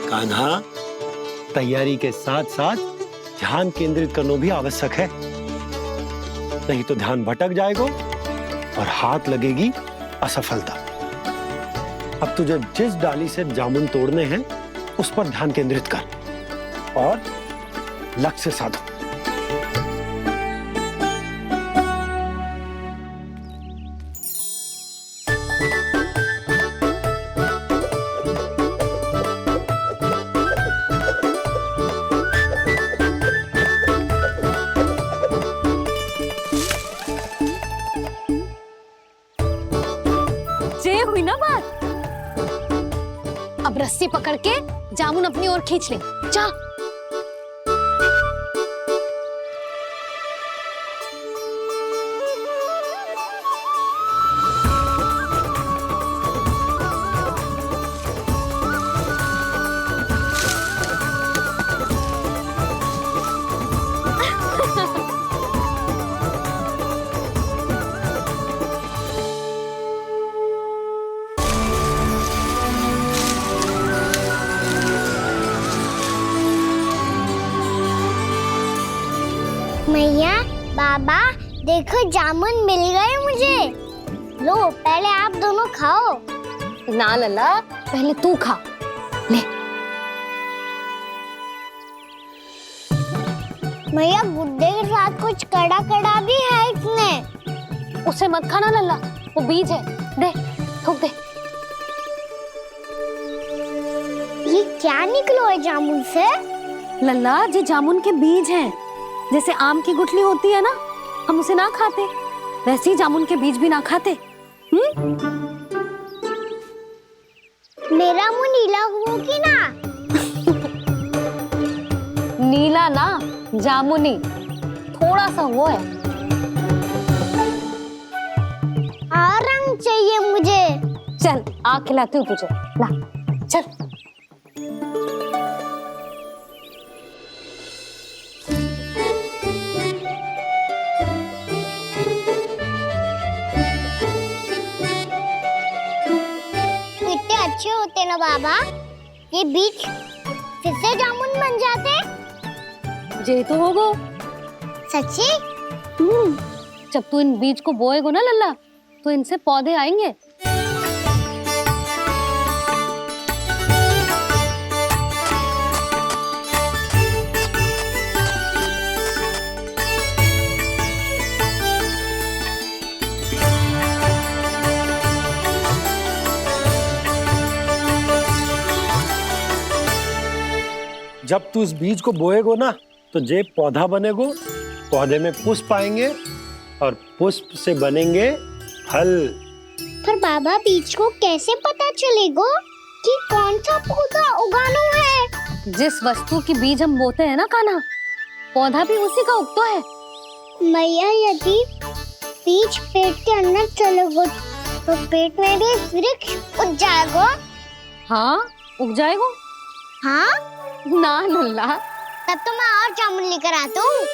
कान्हा, तैयारी के साथ साथ ध्यान केंद्रित करना भी आवश्यक है, नहीं तो ध्यान भटक जाएगा और हाथ लगेगी असफलता। अब तुझे जिस डाली से जामुन तोड़ने हैं उस पर ध्यान केंद्रित कर और लक्ष्य साधो। हुई ना बात। अब रस्सी रस्सी पकड़ के जामुन अपनी ओर खींच ले। जा। मैया, बाबा, देखो जामुन मिल गए मुझे। लो, पहले आप दोनों खाओ। ना लल्ला, पहले तू खा ले। मैया, गुड्डे के साथ कुछ कड़ा कड़ा भी है इसमें। उसे मत खाना लल्ला, वो बीज है। दे, थूक दे। ये क्या निकलो है जामुन से? लल्ला, ये जामुन के बीज हैं। जैसे आम की गुठली होती है ना, हम उसे ना खाते, वैसे ही जामुन के बीज भी ना खाते। मेरा मुंह नीला हुआ कि ना? नीला ना, जामुनी, थोड़ा सा वो है। और रंग चाहिए मुझे। चल, आ खिलाती हूँ तुझे। ला, चल। अच्छे होते ना बाबा, ये बीज फिर से जामुन बन जाते। जे तो होगो। सच्ची? जब तू इन बीज को बोएगो ना लल्ला, तो इनसे पौधे आएंगे। जब तू इस बीज को बोएगो ना, तो जे पौधा बनेगो, पौधे में पुष्प आएंगे और पुष्प से बनेंगे फल। पर बाबा, बीज को कैसे पता चलेगा कि कौन सा पौधा उगाना है? जिस वस्तु की बीज हम बोते हैं ना कान्हा, पौधा भी उसी का उगता है। मैया, यदि बीज पेट के अंदर चलेगा, तो पेट में भी वृक्ष उग जाएगा। हाँ, उग जाएगा। हाँ? ना लल्ला, तब तो मैं और जामुन लेकर आता हूँ।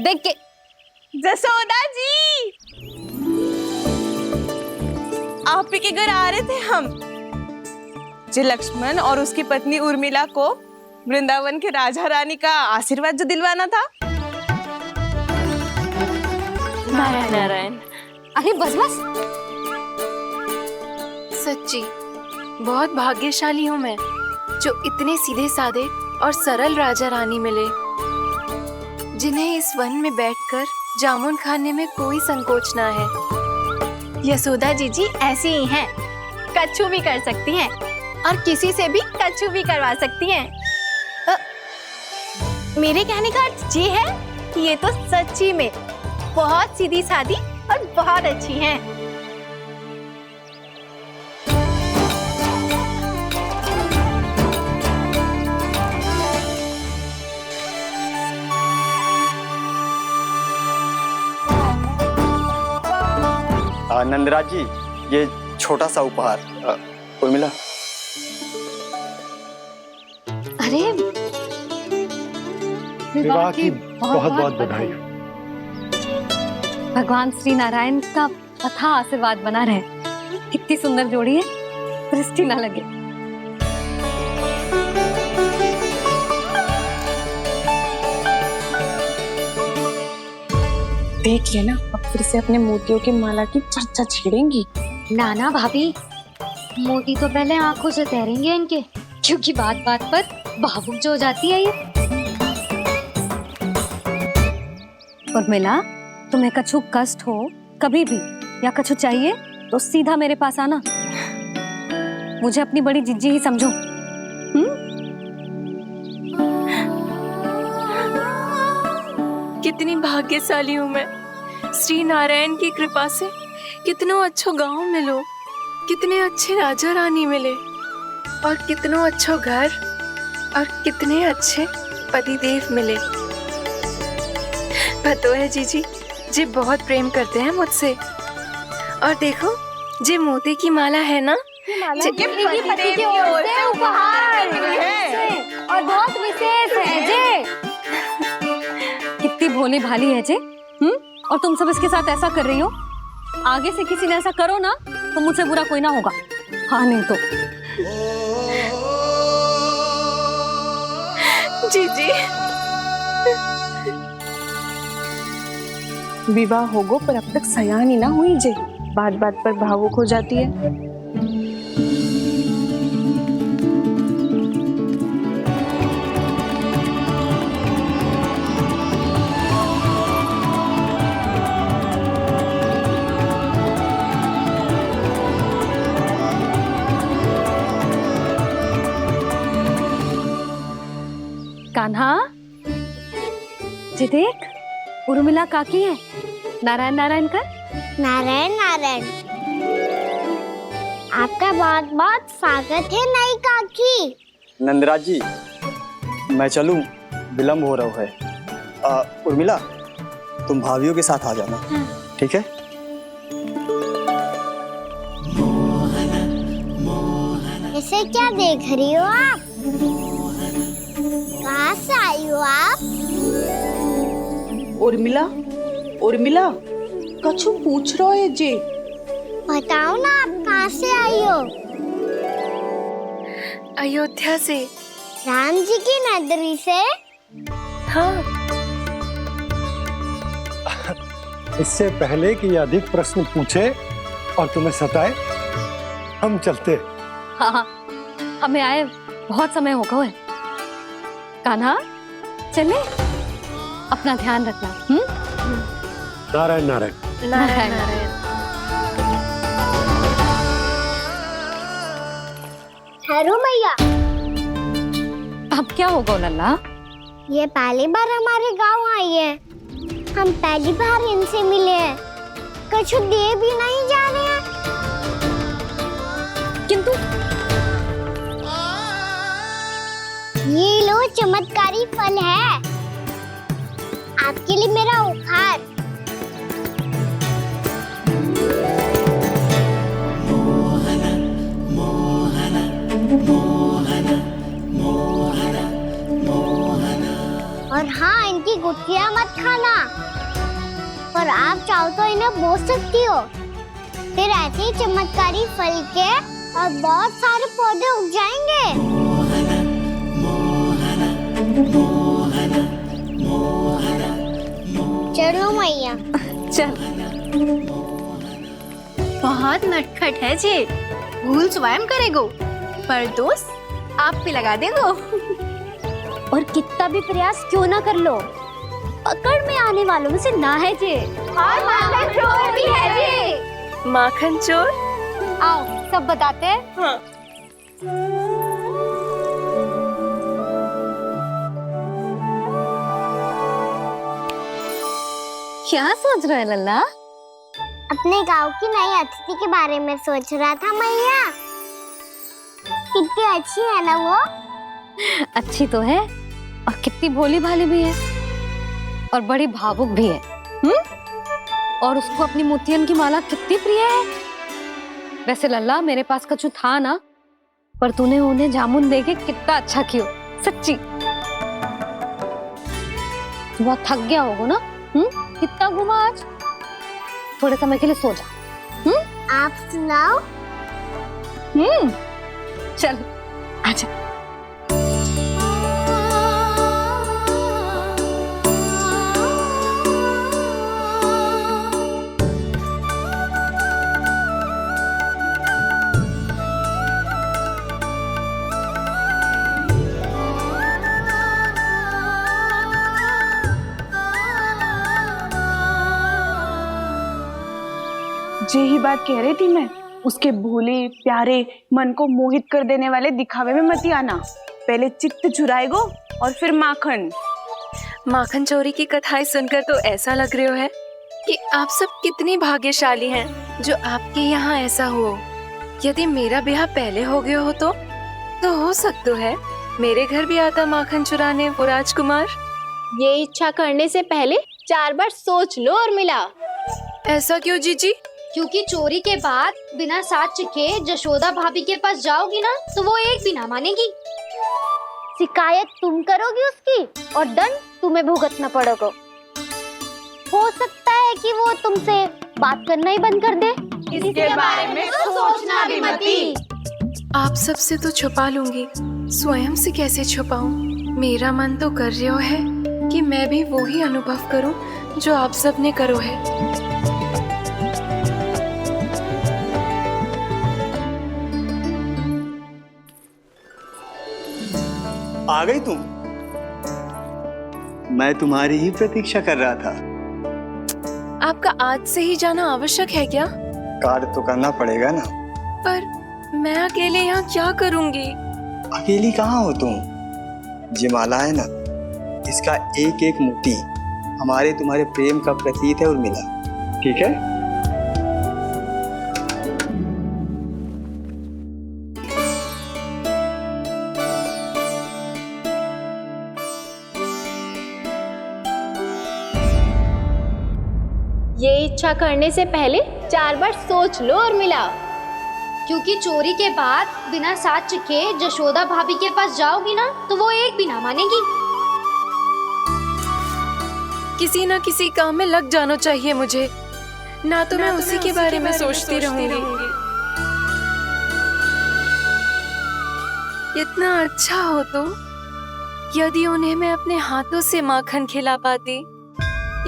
देख के। जसोदा जी, आप ही के घर आ रहे थे हम। जी, लक्ष्मण और उसकी पत्नी उर्मिला को वृंदावन के राजा रानी का आशीर्वाद जो दिलवाना था। नारायण नारायण। अरे बस बस। सच्ची बहुत भाग्यशाली हूँ मैं, जो इतने सीधे साधे और सरल राजा रानी मिले, जिन्हें इस वन में बैठकर जामुन खाने में कोई संकोच ना है। यशोदा जीजी ऐसी ही हैं, कच्छू भी कर सकती हैं और किसी से भी कच्छू भी करवा सकती हैं। मेरे कहने का अर्थ ये है कि ये तो सच्ची में बहुत सीधी सादी और बहुत अच्छी हैं। नंदराज जी, ये छोटा सा उपहार। उर्मिला। अरे, विवाह की बहुत बहुत बधाई। भगवान श्री नारायण का अथाह आशीर्वाद बना रहे। कितनी सुंदर जोड़ी है, दृष्टि ना लगे। देख लेना, अब फिर से अपने मोतियों की माला की चर्चा छेड़ेंगी। नाना भाभी, मोती तो पहले आंखों से तैरेंगे इनके, क्योंकि बात बात पर भावुक जो हो जाती है ये। उर्मिला, तुम्हें कछु कष्ट हो कभी भी या कछु चाहिए तो सीधा मेरे पास आना। मुझे अपनी बड़ी जिज्जी ही समझो। कितनी भाग्यशाली हूँ मैं, श्री नारायण की कृपा से कितनों अच्छो गांव मिलो, कितने अच्छे राजा रानी मिले। और कितनो अच्छो घर और कितने अच्छे पतिदेव मिले। पतो है जीजी, जी बहुत प्रेम करते हैं मुझसे। और देखो, जी मोती की माला है ना, ये पति की ओर से उपहार और बहुत विशेष है जे। कितनी भोली भाली है जे। और तुम सब इसके साथ ऐसा कर रही हो। आगे से किसी ने ऐसा करो ना तो मुझसे बुरा कोई ना होगा। हाँ नहीं तो जीजी विवाह होगो पर अब तक सयान ही ना हुई जे, बात बात पर भावुक हो जाती है। कान्हा जी देख, उर्मिला काकी है। नारायण नारायण कर। नारायण नारायण। आपका बहुत बहुत स्वागत है नई काकी। नंदराज जी, मैं चलूं, विलम्ब हो रहा है। उर्मिला, तुम भाभियों के साथ आ जाना। ठीक है? इसे क्या देख रही हो आप? कहाँ से आई हो आप? उर्मिला, उर्मिला, कछु पूछ रहा है जे। बताओ ना आप कहाँ से आई हो? अयोध्या से। राम जी की नगरी से? हाँ। इससे पहले कि ये अधिक प्रश्न पूछे और तुम्हें सताए, हम चलते। हाँ हाँ, हमें आए बहुत समय हो गया है। कान्हा चले, अपना ध्यान रखना। नारायण नारायण। नारायण नारायण। ठहरो मैया। अब क्या होगा लल्ला? ये पहली बार हमारे गांव आई है। हम पहली बार इनसे मिले हैं। कुछ दे भी नहीं जा रहे हैं। किंतु ये लो चमत्कारी फल है। आपके लिए मेरा उपहार। और हाँ, इनकी गुठलियां मत खाना। और आप चाहो तो इन्हें बोस सकती हो। फिर ऐसे ही चमत्कारी फल के और बहुत सारे पौधे उग जाएंगे। चलो मैया। चल। बहुत नटखट है जे। भूल स्वयं करेगो, पर दोस्त आप पे लगा देगो। और कितना भी प्रयास क्यों ना कर लो, पकड़ में आने वालों में से ना है जे। और माखन चोर भी है जे। माखन चोर? आओ सब बताते हैं। हाँ। क्या सोच रहे लल्ला? अपने गांव की नई अतिथि के बारे में सोच रहा था मैया। कितनी अच्छी है ना वो? अच्छी तो है और कितनी भोली भाली भी है और बड़ी भावुक भी है। और उसको अपनी मोतियन की माला कितनी प्रिय है। वैसे लल्ला, मेरे पास कछु था ना, पर तूने उन्हें जामुन देके कितना अच्छा किया। सच्ची बहुत थक गया होगा ना। कितना घुमा आज। थोड़े समय के लिए सो जा। आप सुनाओ। चल आजा। जे ही बात कह रही थी मैं, उसके भोले प्यारे मन को मोहित कर देने वाले दिखावे में मत आना। पहले चित्त चुराएगो और फिर माखन। माखन चोरी की कथाएं सुनकर तो ऐसा लग रहा है कि आप सब कितनी भाग्यशाली हैं जो आपके यहाँ ऐसा हो। यदि मेरा ब्याह पहले हो गया हो तो हो सकता है मेरे घर भी आता माखन चुराने वो राजकुमार। ये इच्छा करने से पहले 4 बार सोच लो और मिला। ऐसा क्यों जीजी? क्योंकि चोरी के बाद बिना साथ चखे जशोदा भाभी के पास जाओगी ना तो वो एक भी ना मानेगी। शिकायत तुम करोगी उसकी और दंड तुम्हें भुगतना पड़ेगा। हो सकता है कि वो तुमसे बात करना ही बंद कर दे। इसके बारे में तो सोचना भी मती। आप सबसे तो छुपा लूंगी, स्वयं से कैसे छुपाऊं? मेरा मन तो कर रहा है कि मैं भी वो ही अनुभव करूं जो आप सब ने करो है। आ गई तुम? मैं तुम्हारी ही प्रतीक्षा कर रहा था। आपका आज से ही जाना आवश्यक है क्या? कार्य तो करना पड़ेगा ना। पर मैं अकेले यहाँ क्या करूँगी? अकेली कहाँ हो तुम? ये माला है ना, इसका एक एक मोती हमारे तुम्हारे प्रेम का प्रतीक है उर्मिला, ठीक है? ये इच्छा करने से पहले 4 बार सोच लो और मिला। क्योंकि चोरी के बाद बिना साथ चखे जशोदा भाभी के पास जाओगी ना तो वो एक भी ना मानेगी। किसी न किसी काम में लग जाना चाहिए मुझे, ना तो मैं उसी के बारे में सोचती रहूंगी। इतना अच्छा हो तो यदि उन्हें मैं अपने हाथों से माखन खिला पाती।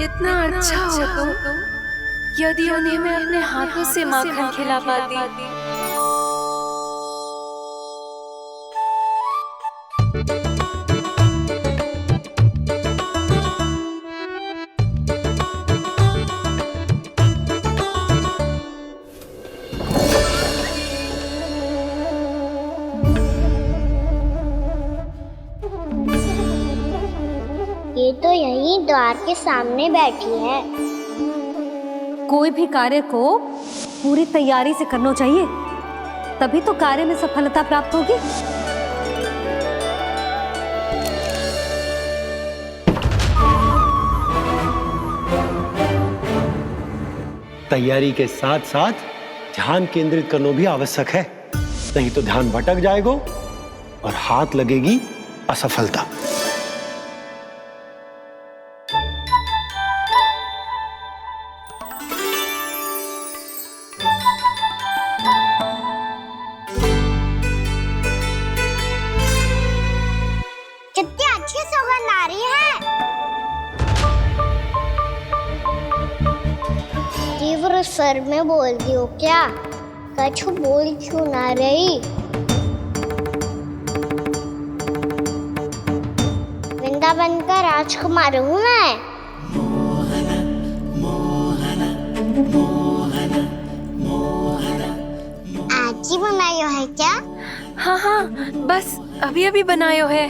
इतना अच्छा हो तो यदि उन्हें मैं अपने हाथों से माखन खिला पाती। ये तो यहीं द्वार के सामने बैठी है। कोई भी कार्य को पूरी तैयारी से करना चाहिए, तभी तो कार्य में सफलता प्राप्त होगी। तैयारी के साथ साथ ध्यान केंद्रित करना भी आवश्यक है, नहीं तो ध्यान भटक जाएगा और हाथ लगेगी असफलता। कितनी अच्छी सौगंध आ रही है। तीव्र स्वर में बोलती हो क्या? कछु बोल क्यों ना रही? वृंदावन का राजकुमार हूँ मैं। आज ही बनायो है क्या? हाँ हाँ, बस अभी अभी बनायो है।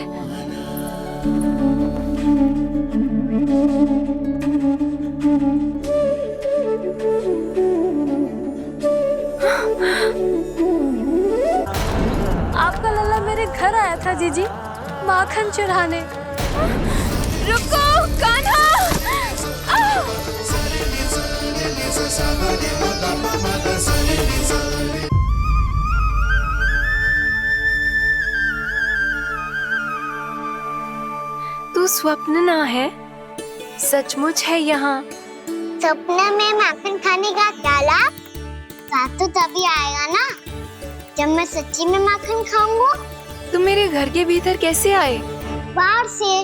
आपका लल्ला मेरे घर आया था जीजी, माखन चुराने। रुको कान्हा! तू स्वप्न ना है, सचमुच है यहाँ। सपने में माखन खाने का क्या लाभ? रात तो तभी आएगा ना जब मैं सच्ची में माखन खाऊंगा। तुम मेरे घर के भीतर कैसे आए? बाहर से।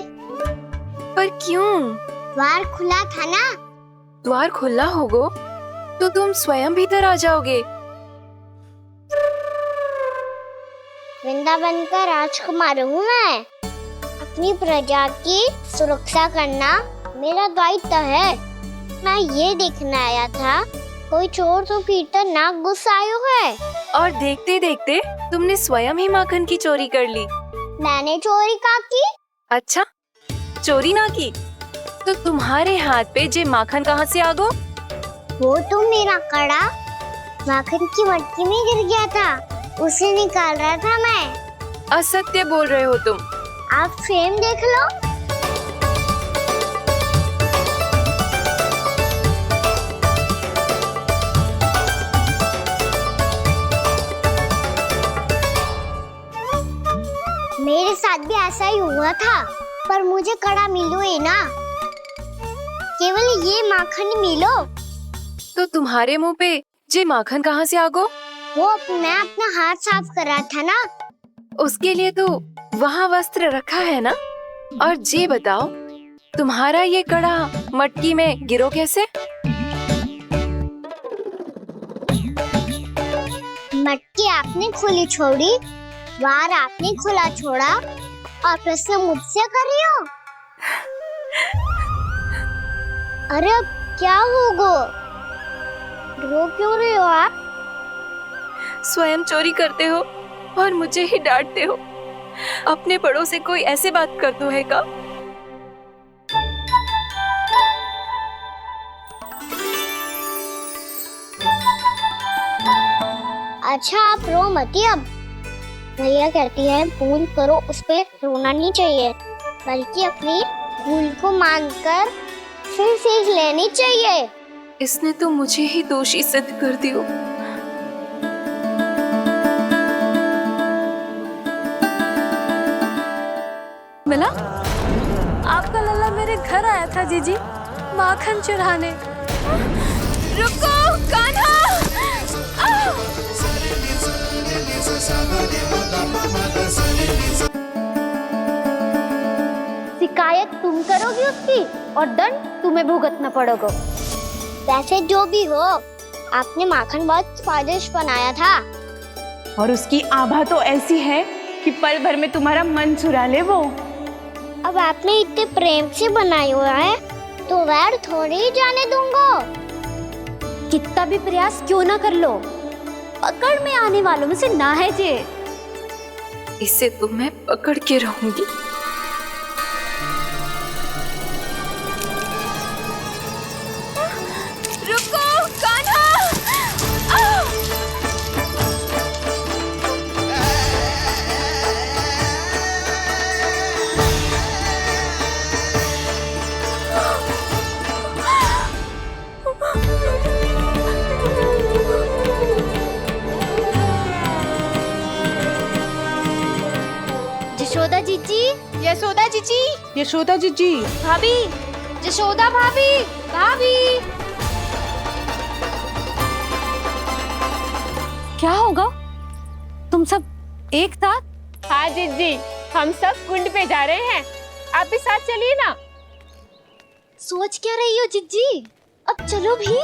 पर क्यों? द्वार खुला था ना। द्वार खुला होगा तो तुम स्वयं भीतर आ जाओगे। वृंदावन का राजकुमार हूँ मैं। अपनी प्रजा की सुरक्षा करना मेरा दायित्व है। मैं ये देखने आया था कोई चोर तो भीतर ना घुस आयो है। और देखते देखते तुमने स्वयं ही माखन की चोरी कर ली। मैंने चोरी का की? अच्छा, चोरी ना की तो तुम्हारे हाथ पे जे माखन कहाँ से आ गो? वो तो मेरा कड़ा माखन की मटकी में गिर गया था, उसे निकाल रहा था मैं। असत्य बोल रहे हो तुम। आप फ्रेम देख लो। मेरे साथ भी ऐसा ही हुआ था, पर मुझे कड़ा मिलो ही ना, केवल ये माखन ही मिलो। तो तुम्हारे मुंह पे जे माखन कहाँ से आ गो? वो मैं अपना हाथ साफ कर रहा था ना। उसके लिए तो वहाँ वस्त्र रखा है ना। और जे बताओ, तुम्हारा ये कड़ा मटकी में गिरो कैसे? मटकी आपने खुली छोड़ी, वार आपने खुला छोड़ा, और प्रश्न मुझसे कर रही हो। अरे अब क्या होगा? रो क्यों रहे हो आप? स्वयं चोरी करते हो और मुझे ही डांटते हो। अपने बड़ों से कोई ऐसे बात कर दो है का? अच्छा आप रो मती। अब भैया कहती है भूल करो, उस पे रोना नहीं चाहिए, बल्कि अपनी भूल को मानकर फिर सीख लेनी चाहिए। इसने तो मुझे ही दोषी सिद्ध कर दियो। मिला? आपका लल्ला मेरे घर आया था जीजी, माखन चुराने। रुको कान्हा! शिकायत तुम करोगी उसकी और दंड तुम्हें भुगतना पड़ेगा। वैसे जो भी हो, आपने माखन बहुत स्वादिष्ट बनाया था। और उसकी आभा तो ऐसी है कि पल भर में तुम्हारा मन चुरा ले वो। अब आपने इतने प्रेम से बनाया हुआ है, तो वैर थोड़ी ही जाने दूंगा। कितना भी प्रयास क्यों ना कर लो, पकड़ में आने वालों में से ना है जे। इसे तो मैं पकड़ के रहूंगी। रुको कान्हा! यशोदा जीजी, यशोदा जीजी, यशोदा जीजी, भाभी, यशोदा भाभी, भाभी। क्या होगा? तुम सब एक साथ? हाँ जीजी, हम सब कुंड पे जा रहे हैं, आप भी साथ चलिए ना। सोच क्या रही हो जीजी? अब चलो भी।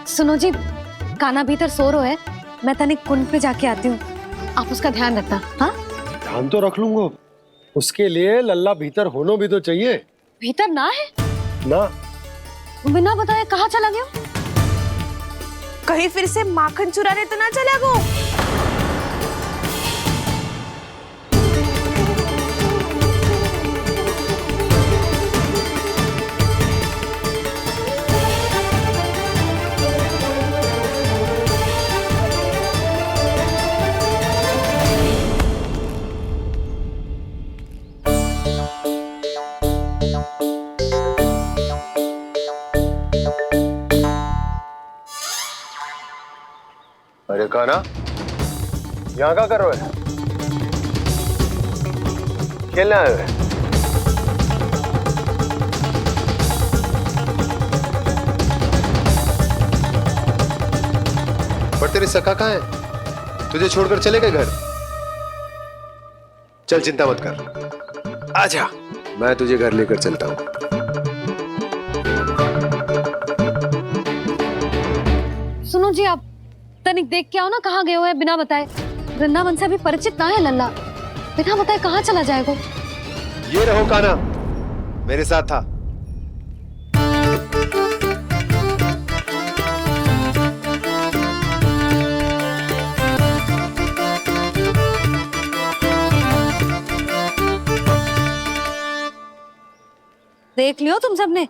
सुनो जी, कान्हा भीतर सो रो है, मैं तनिक कुंड पे जाके आती हूँ, आप उसका ध्यान रखना। हाँ, ध्यान तो रख लूंगा, उसके लिए लल्ला भीतर होना भी तो चाहिए। भीतर ना है ना? बिना बताए कहाँ चला गया? कहीं फिर से माखन चुराने तो ना चला गो। अरे कान्हा, यहाँ क्या कर रहे हो? खेलने आए हुए? पर तेरी सखा कहाँ है? तुझे छोड़कर चले गए घर? चल चिंता मत कर, आजा, मैं तुझे घर लेकर चलता हूँ। सुनो जी, आप तनिक देख के आओ ना, कहाँ गए हुए बिना बताए। वृंदावन से अभी परिचित ना है लल्ला, बिना बताए कहाँ चला जाएगा? ये रहो कान्हा, मेरे साथ था। देख लियो तुम सबने,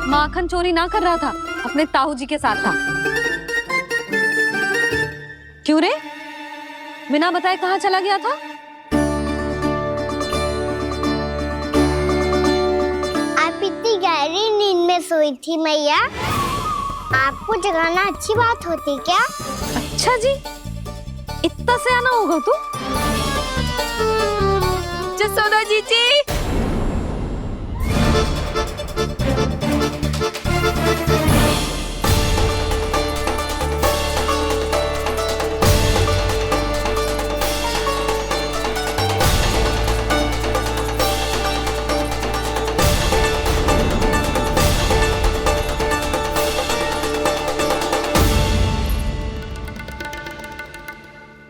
माखन चोरी ना कर रहा था, अपने ताऊ जी के साथ था। क्यों रे, बिना बताए कहाँ चला गया था? आप इतनी गहरी नींद में सोई थी मैया, आपको जगाना अच्छी बात होती क्या? अच्छा जी, इतना सयाना होगा तू? जसोदा जीजी,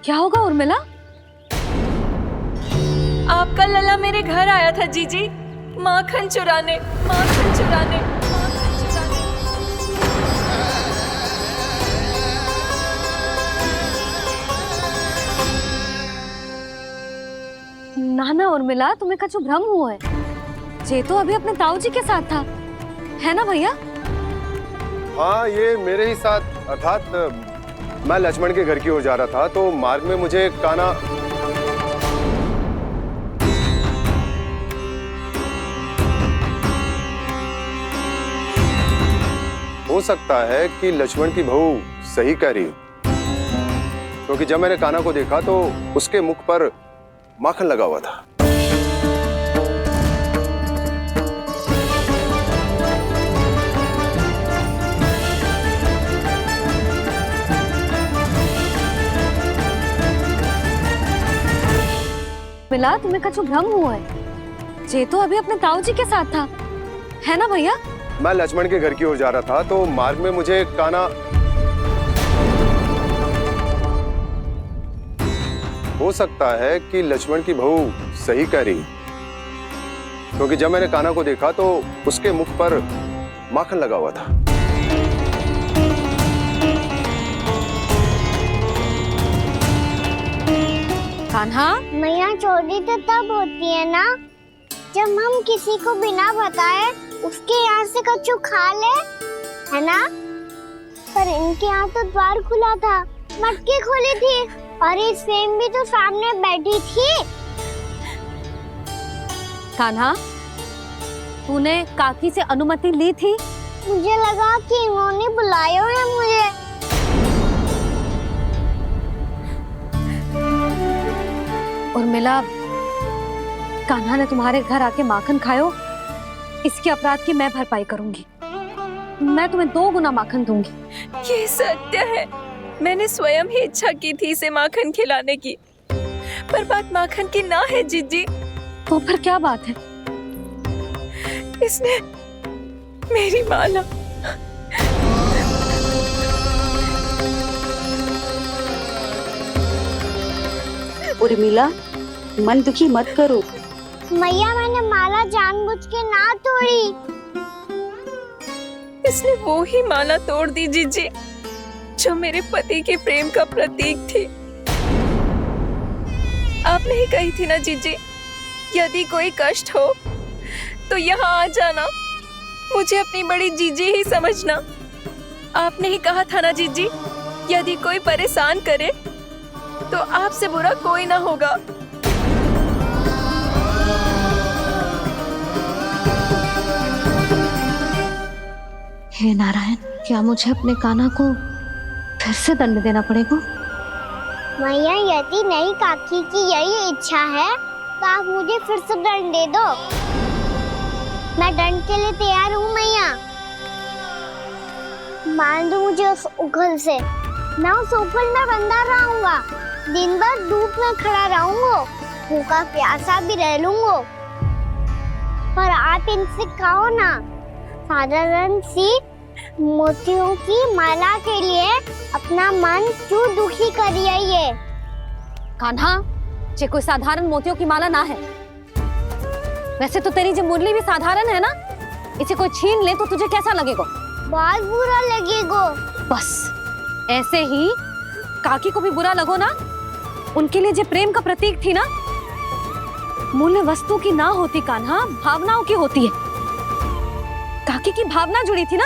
क्या होगा उर्मिला? आपका लला मेरे घर आया था जीजी, माखन चुराने, माखन चुराने, माखन चुराने। ना ना उर्मिला, तुम्हें कछु भ्रम हुआ है। जे तो अभी अपने ताऊ जी के साथ था, है ना भैया? हाँ, ये मेरे ही साथ, अर्थात मैं लक्ष्मण के घर की ओर जा रहा था तो मार्ग में मुझे कान्हा हो सकता है कि लक्ष्मण की बहू सही कह रही हो, क्योंकि जब मैंने कान्हा को देखा तो उसके मुख पर माखन लगा हुआ था। मिला, तुम्हें कछु भ्रम हुआ है। जे तो अभी अपने ताऊ जी के साथ था, है ना भैया? मैं लक्ष्मण के घर की ओर जा रहा था तो मार्ग में मुझे कान्हा हो सकता है कि लक्ष्मण की बहू सही कह रही, क्योंकि जब मैंने कान्हा को देखा तो उसके मुख पर माखन लगा हुआ था। कान्हा, मैया चोरी तो तब होती है ना जब हम किसी को बिना बताए उसके यहाँ से कछु खा ले, है ना? पर इनके यहाँ तो द्वार खुला था, मटकी खुली थी और इस फेम भी तो सामने बैठी थी। कान्हा, तूने काकी से अनुमति ली थी? मुझे लगा कि इन्होंने बुलाया है मुझे। उर्मिला, कान्हा ने तुम्हारे घर आके माखन खायो, इसके अपराध की मैं भरपाई करूंगी। मैं तुम्हें 2 गुना माखन दूंगी। ये सत्य है, मैंने स्वयं ही इच्छा की थी इसे माखन खिलाने की, पर बात माखन की ना है जीजी। तो फिर क्या बात है? इसने मेरी माला उर्मिला, मन दुखी मत करो। मैया, मैंने माला जानबूझ के ना तोड़ी। इसने वो ही माला तोड़ दी जीजी जो मेरे पति के प्रेम का प्रतीक थी। आपने ही कही थी ना जीजी, यदि कोई कष्ट हो तो यहाँ आ जाना, मुझे अपनी बड़ी जीजी ही समझना। आपने ही कहा था ना जीजी, यदि कोई परेशान करे तो आपसे बुरा कोई ना होगा। हे नारायण, क्या मुझे अपने कान्हा को फिर से दंड देना पड़ेगा? मैया, यदि नहीं काकी की यही इच्छा है तो आप मुझे फिर से दंड दे दो। मैं दंड के लिए तैयार हूँ मैया। मान दो मुझे उस उखल से, मैं उस उखल में बंधा रहूंगा, दिन भर धूप में खड़ा रहूंगा, भूखा प्यासा भी रह लूंगा। पर आप इनसे कहो ना, साधारण सी मोतियों की माला के लिए अपना मन क्यों दुखी करिए ये? कान्हा, ये कोई साधारण मोतियों की माला ना है। वैसे तो तेरी जो मुरली भी साधारण है ना, इसे कोई छीन ले तो तुझे कैसा लगेगा? बहुत बुरा लगेगा। बस ऐसे ही काकी को भी बुरा लगो ना। उनके लिए जो प्रेम का प्रतीक थी ना, मूल्य वस्तु की ना होती कान्हा, भावनाओं की होती है। काकी की भावना जुड़ी थी ना।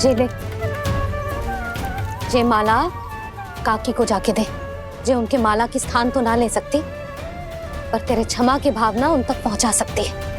जे ले, जे माला काकी को जाके दे। जे उनके माला की स्थान तो ना ले सकती, पर तेरे क्षमा की भावना उन तक पहुंचा सकती है।